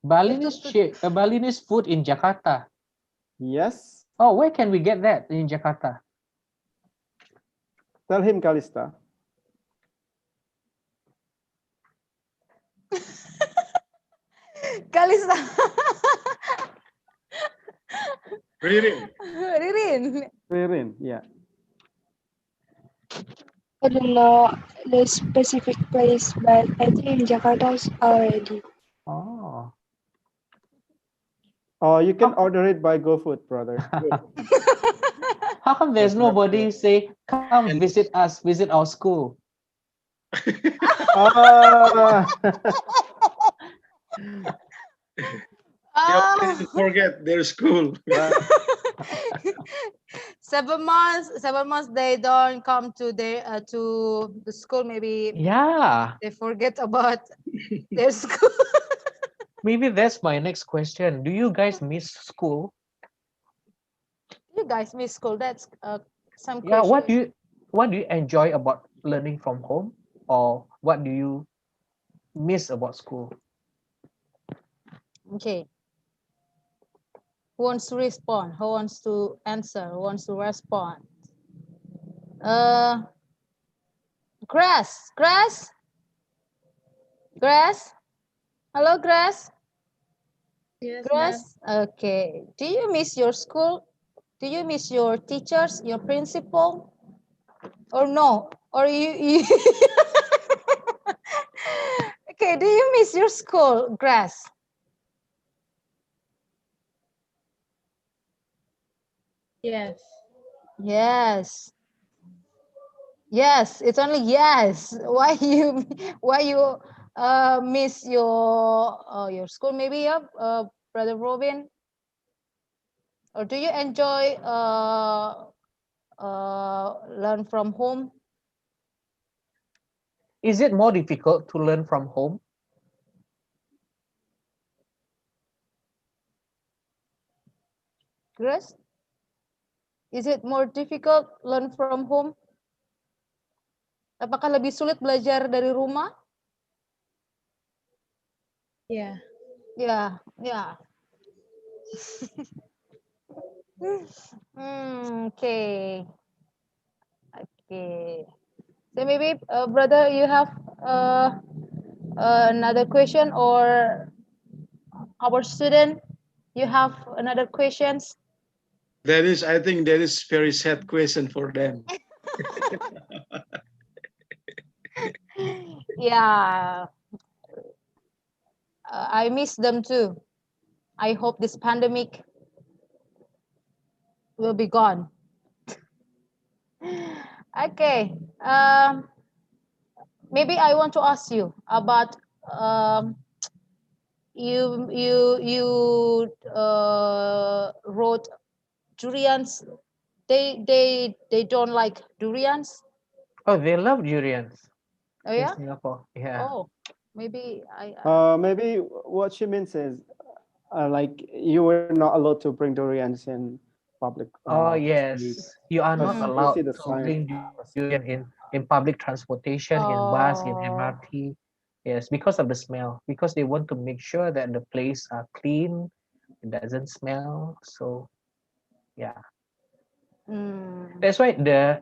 Balinese food in Jakarta. Yes. Oh, where can we get that in Jakarta? Tell him, Kalista. Kalista. Ririn. Ririn, yeah. I don't know the specific place, but I think in Jakarta's already. Oh. Oh, you can order it by GoFood, brother. How come there's nobody say, come visit us, visit our school? They forget their school. 7 months they don't come to the school. Maybe they forget about their school. Maybe that's my next question. Do you guys miss school? You guys miss school. That's some Yeah, question. what do you enjoy about learning from home, or what do you miss about school? Okay. Who wants to respond? Who wants to answer? Who wants to respond? Grass. Hello, Grass. Yes, Grass. Okay. Do you miss your school? Do you miss your teachers, your principal? Or no? Or you... Okay, do you miss your school, Grass? Yes. Yes. Yes, it's only yes. Why you miss your school? Maybe Brother Robin. Or do you enjoy learn from home? Is it more difficult to learn from home? Grace? Is it more difficult learn from home? Apakah lebih sulit belajar dari rumah? Yeah. Yeah, yeah. Okay. Okay. So maybe, brother, you have another question, or our student, you have another questions? I think that is very sad question for them. Yeah, I miss them too. I hope this pandemic will be gone. Okay. Maybe I want to ask you about, you wrote durians. They don't like durians. Oh, they love durians Oh in yeah. Singapore. Yeah. Oh, maybe I. Maybe what she means is like you were not allowed to bring durians in public Oh street yes, you are not because they Mm. see allowed the to sign. bring durian in public transportation, in bus, in Oh. MRT. Yes, because of the smell. Because they want to make sure that the place are clean, it doesn't smell. So yeah, Mm. that's why the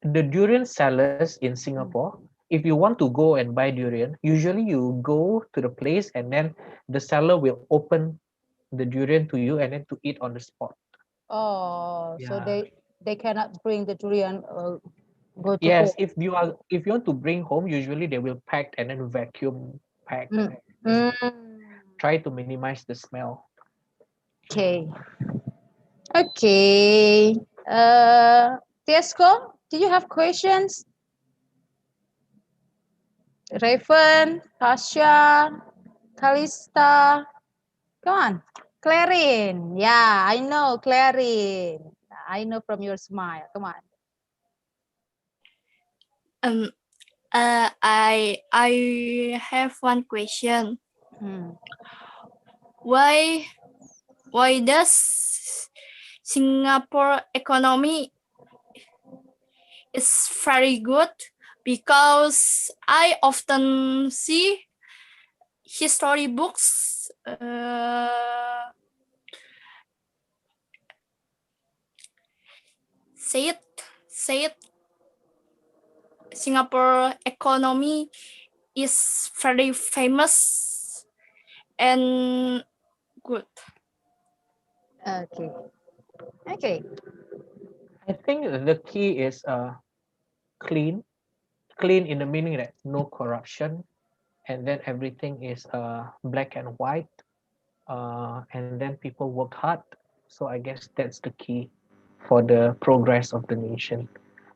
durian sellers in Singapore, if you want to go and buy durian, usually you go to the place and then the seller will open the durian to you and then to eat on the spot. Oh, so Yeah. they cannot bring the durian, go to Yes, home. if you want to bring home, usually they will pack and then vacuum pack. Mm. Yes, Mm. try to minimize the smell. Okay. Okay. Tiesco, do you have questions? Raven, Tasha, Kalista, come on. Clarin. Yeah, I know, Clarin. I know from your smile. Come on. Um, I have one question. Hmm. Why does Singapore economy is very good? Because I often see history books say it Singapore economy is very famous and good. Okay. Okay. I think the key is clean, clean in the meaning that no corruption, and then everything is black and white, and then people work hard. So I guess that's the key for the progress of the nation.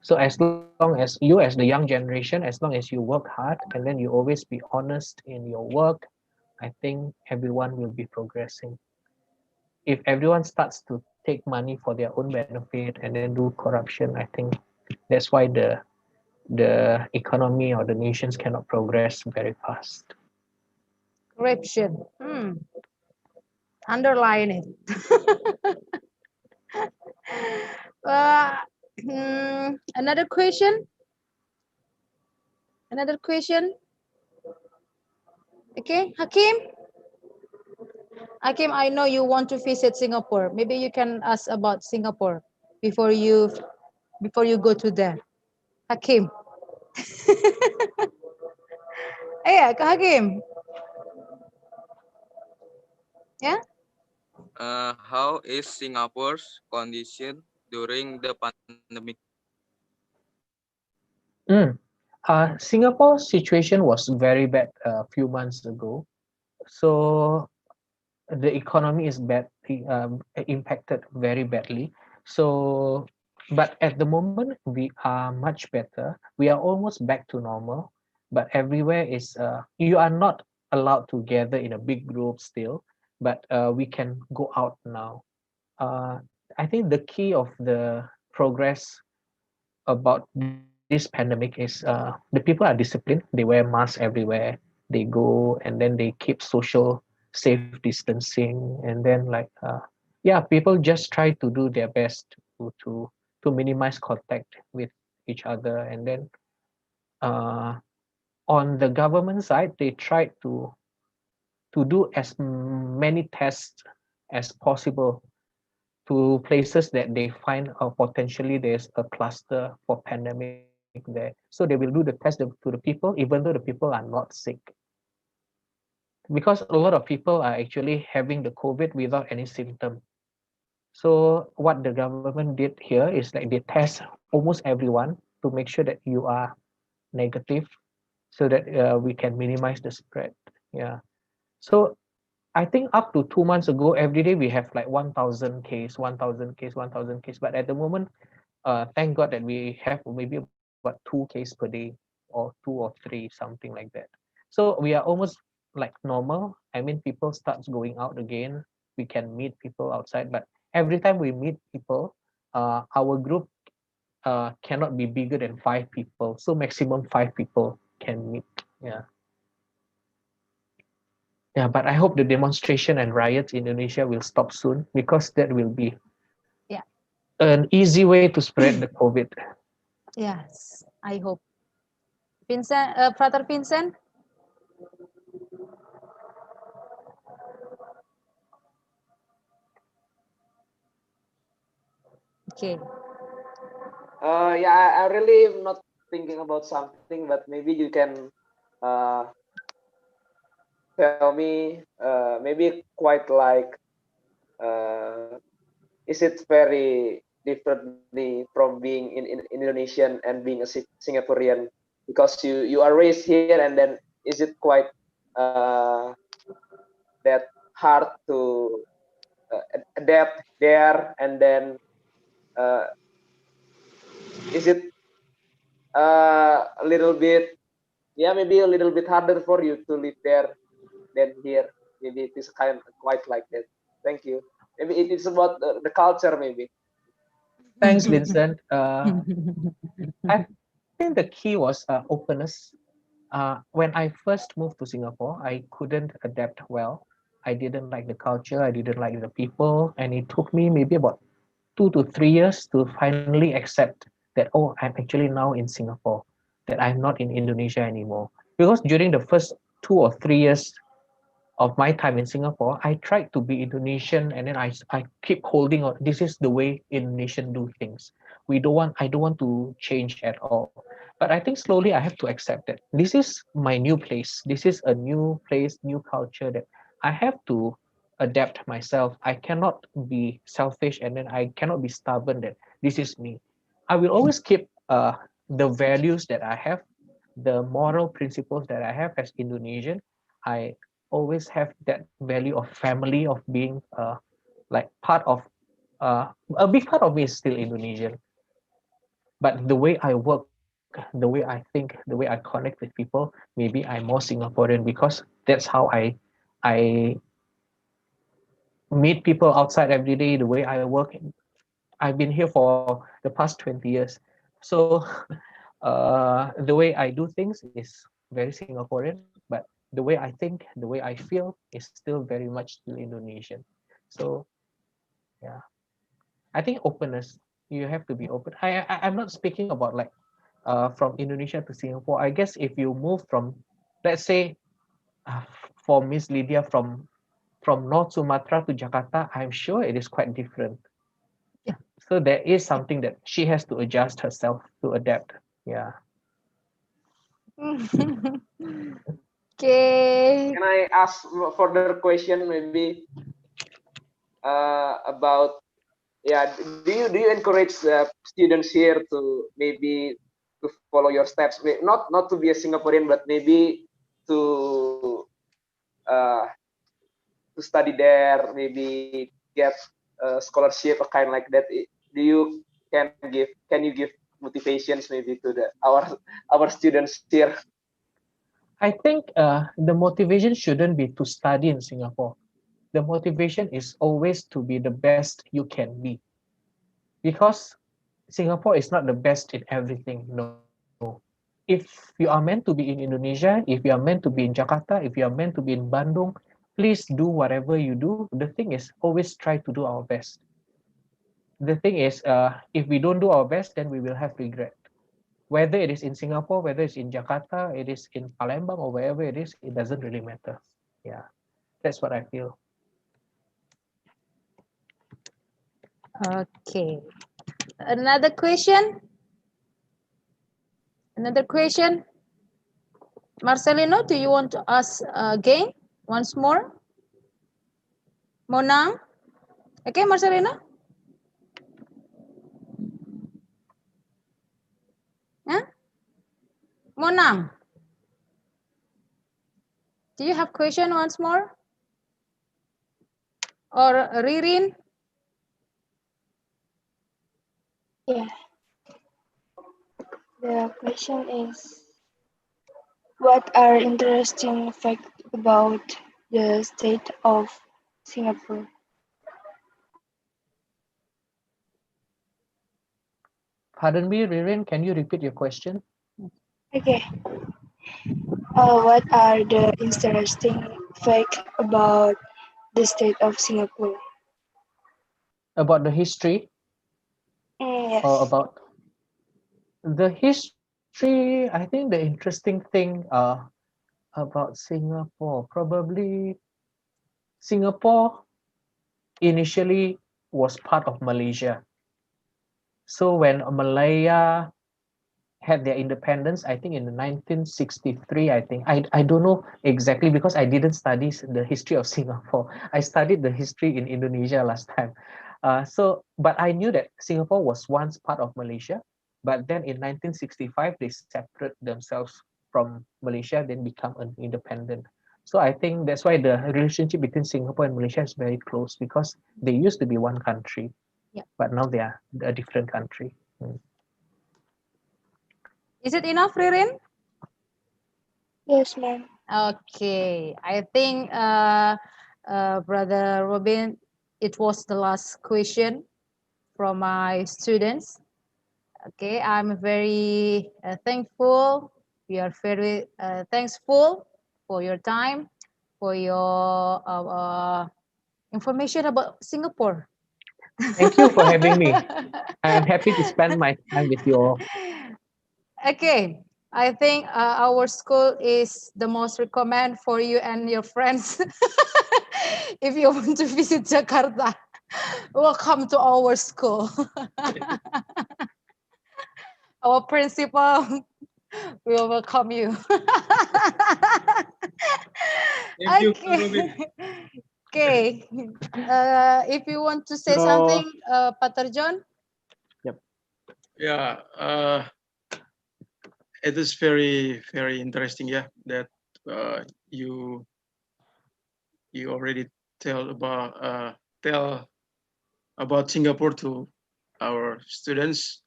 So as long as you, as the young generation, as long as you work hard and then you always be honest in your work, I think everyone will be progressing. If everyone starts to take money for their own benefit and then do corruption, I think that's why the economy or the nations cannot progress very fast. Correction. Underline it. uh, Another question. Another question. Okay, Hakim. Hakim, I know you want to visit Singapore. Maybe you can ask about Singapore before you go to there. Hakim. Yeah, Hakim. Yeah. How is Singapore's condition during the pandemic? Mm. Singapore's situation was very bad a few months ago. So the economy is impacted very badly. So, but at the moment we are much better. We are almost back to normal, but everywhere is you are not allowed to gather in a big group still, but we can go out now. Uh, I think the key of the progress about this pandemic is the people are disciplined. They wear masks everywhere. They go and then they keep social safe distancing, and then yeah, people just try to do their best to minimize contact with each other. And then uh, on the government side, they tried to do as many tests as possible to places that they find potentially there's a cluster for pandemic there. So they will do the test to the people, even though the people are not sick. Because a lot of people are actually having the COVID without any symptom. So what the government did here is like they test almost everyone to make sure that you are negative, so that we can minimize the spread. Yeah. So I think up to 2 months ago, every day we have like 1,000 case, 1,000 case, 1,000 case. But at the moment, thank God that we have maybe about 2 case per day, or 2 or 3, something like that. So we are almost like normal. I mean, people starts going out again. We can meet people outside, but every time we meet people, our group cannot be bigger than 5 people. So maximum 5 people can meet. Yeah. Yeah, but I hope the demonstration and riots in Indonesia will stop soon, because that will be Yeah. an easy way to spread the COVID. Yes, I hope. Vincent, Frater Vincent. Okay. Yeah, I really am not thinking about something, but maybe you can uh, tell me. Maybe quite like, is it very differently from being in Indonesian and being a Singaporean? Because you are raised here, and then is it quite uh, that hard to adapt there, and then is it a little bit, yeah, maybe a little bit harder for you to live there than here? Maybe it is kind of quite like that. Thank you. Maybe it is about the culture, maybe. Thanks, Vincent. I think the key was openness. When I first moved to Singapore, I couldn't adapt well. I didn't like the culture, I didn't like the people, and it took me maybe about 2 to 3 years to finally accept that, oh, I'm actually now in Singapore, that I'm not in Indonesia anymore. Because during the first 2 or 3 years of my time in Singapore, I tried to be Indonesian, and then I keep holding on. This is the way Indonesian do things. I don't want to change at all. But I think slowly I have to accept that this is my new place. This is a new place, new culture, that I have to adapt myself. I cannot be selfish, and then I cannot be stubborn that this is me. I will always keep the values that I have, the moral principles that I have as Indonesian. I always have that value of family, of being like part of a big part of me is still Indonesian. But the way I work, the way I think, the way I connect with people, maybe I'm more Singaporean, because that's how I meet people outside every day. The way I work, I've been here for the past 20 years. So the way I do things is very Singaporean, but the way I think, the way I feel is still very much still Indonesian. So yeah, I think openness. You have to be open. I'm not speaking about like from Indonesia to Singapore. I guess if you move from, let's say, for Miss Lydia, from North Sumatra to Jakarta, I'm sure it is quite different. Yeah. So there is something that she has to adjust herself to adapt. Yeah. Okay. Can I ask further question, maybe about, yeah, do you encourage students here to maybe to follow your steps, not to be a Singaporean, but maybe to uh, to study there, maybe get a scholarship or kind like that? Do you can you give motivations maybe to the our students here? I think the motivation shouldn't be to study in Singapore. The motivation is always to be the best you can be. Because Singapore is not the best in everything. No. If you are meant to be in Indonesia, if you are meant to be in Jakarta, if you are meant to be in Bandung, please do whatever you do. The thing is, always try to do our best. The thing is, if we don't do our best, then we will have regret. Whether it is in Singapore, whether it's in Jakarta, it is in Palembang, or wherever it is, it doesn't really matter. Yeah, that's what I feel. Okay. Another question? Another question? Marcelino, do you want to ask again once more? Monang? Okay, Marcelino? Huh? Monang? Do you have question once more? Or Ririn? Yeah. The question is, what are interesting facts about the state of Singapore? Pardon me, Ririn, can you repeat your question? Okay. What are the interesting facts about the state of Singapore? About the history Yes. or about the history? I think the interesting thing about Singapore, probably Singapore initially was part of Malaysia. So when Malaya had their independence, I think in 1963, I think. I don't know exactly because I didn't study the history of Singapore. I studied the history in Indonesia last time. But I knew that Singapore was once part of Malaysia, but then in 1965, they separate themselves from Malaysia, then become an independent. So I think that's why the relationship between Singapore and Malaysia is very close because they used to be one country, but now they are a different country. Is it enough, Ririn? Yes, ma'am. Okay, I think Brother Robin, it was the last question from my students. Okay, I'm very thankful. We are very thankful for your time, for your information about Singapore. Thank you for having me. I'm happy to spend my time with you all. Okay, I think our school is the most recommend for you and your friends. If you want to visit Jakarta, welcome to our school. Our principal will welcome you. Thank you, Okay. Robin. Okay. If you want to say So- something, Pater John. Yeah, it is very, very interesting. Yeah, that you already tell about Singapore to our students,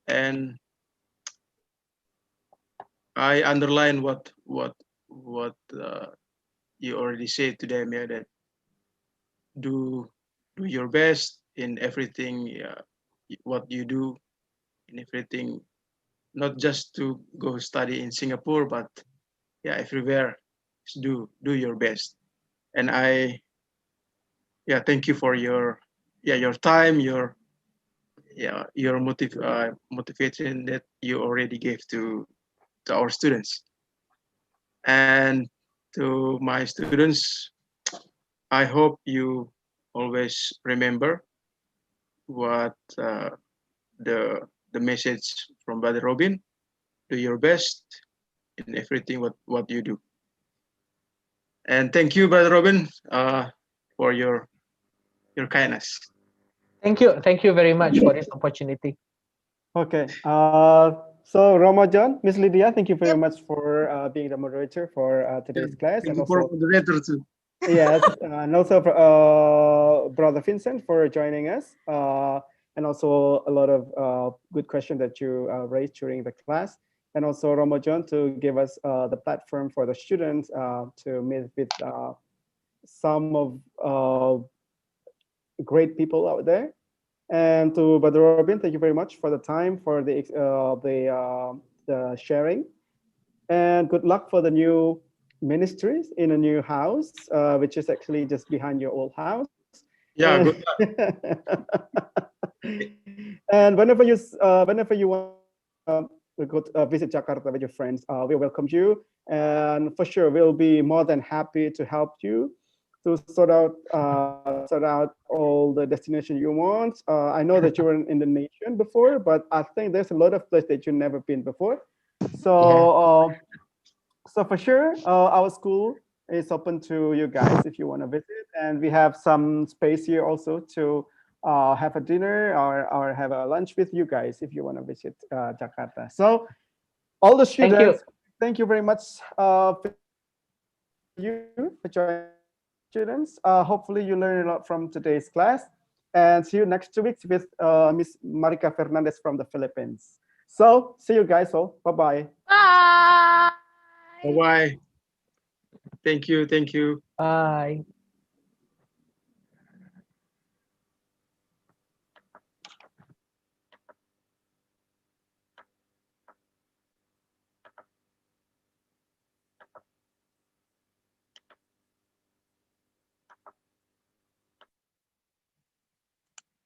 and I underline what you already said to them. Yeah, that do your best in everything. Yeah, what you do in everything, not just to go study in Singapore, but yeah, everywhere. Do your best. And thank you for your time, your motivation that you already gave to our students. And to my students, I hope you always remember what the message from Brother Robin. Do your best in everything what you do. And thank you, Brother Robin, for your kindness. Thank you very much for this opportunity. Okay. So Ramajan, Miss Lydia, thank you very much for being the moderator for today's class, Thank and you for also moderator too. yes, and also Brother Vincent for joining us, and also a lot of good questions that you raised during the class, and also Ramajan to give us the platform for the students to meet with some of great people out there. And to Brother Robin, thank you very much for the time, for the sharing, and good luck for the new ministries in a new house, which is actually just behind your old house. Yeah, and, good and whenever you want go to, visit Jakarta with your friends, we'll welcome you, and for sure we'll be more than happy to help you to sort out all the destination you want. I know that you were in Indonesia before, but I think there's a lot of places that you've never been before. So so for sure, our school is open to you guys if you want to visit, and we have some space here also to have a dinner or have a lunch with you guys if you want to visit Jakarta. So all the students, thank you very much for you for joining students. Hopefully you learn a lot from today's class, and see you next 2 weeks with Miss Marika Fernandez from the Philippines. So see you guys all. Bye-bye. Bye. Bye bye. Thank you. Thank you. Bye.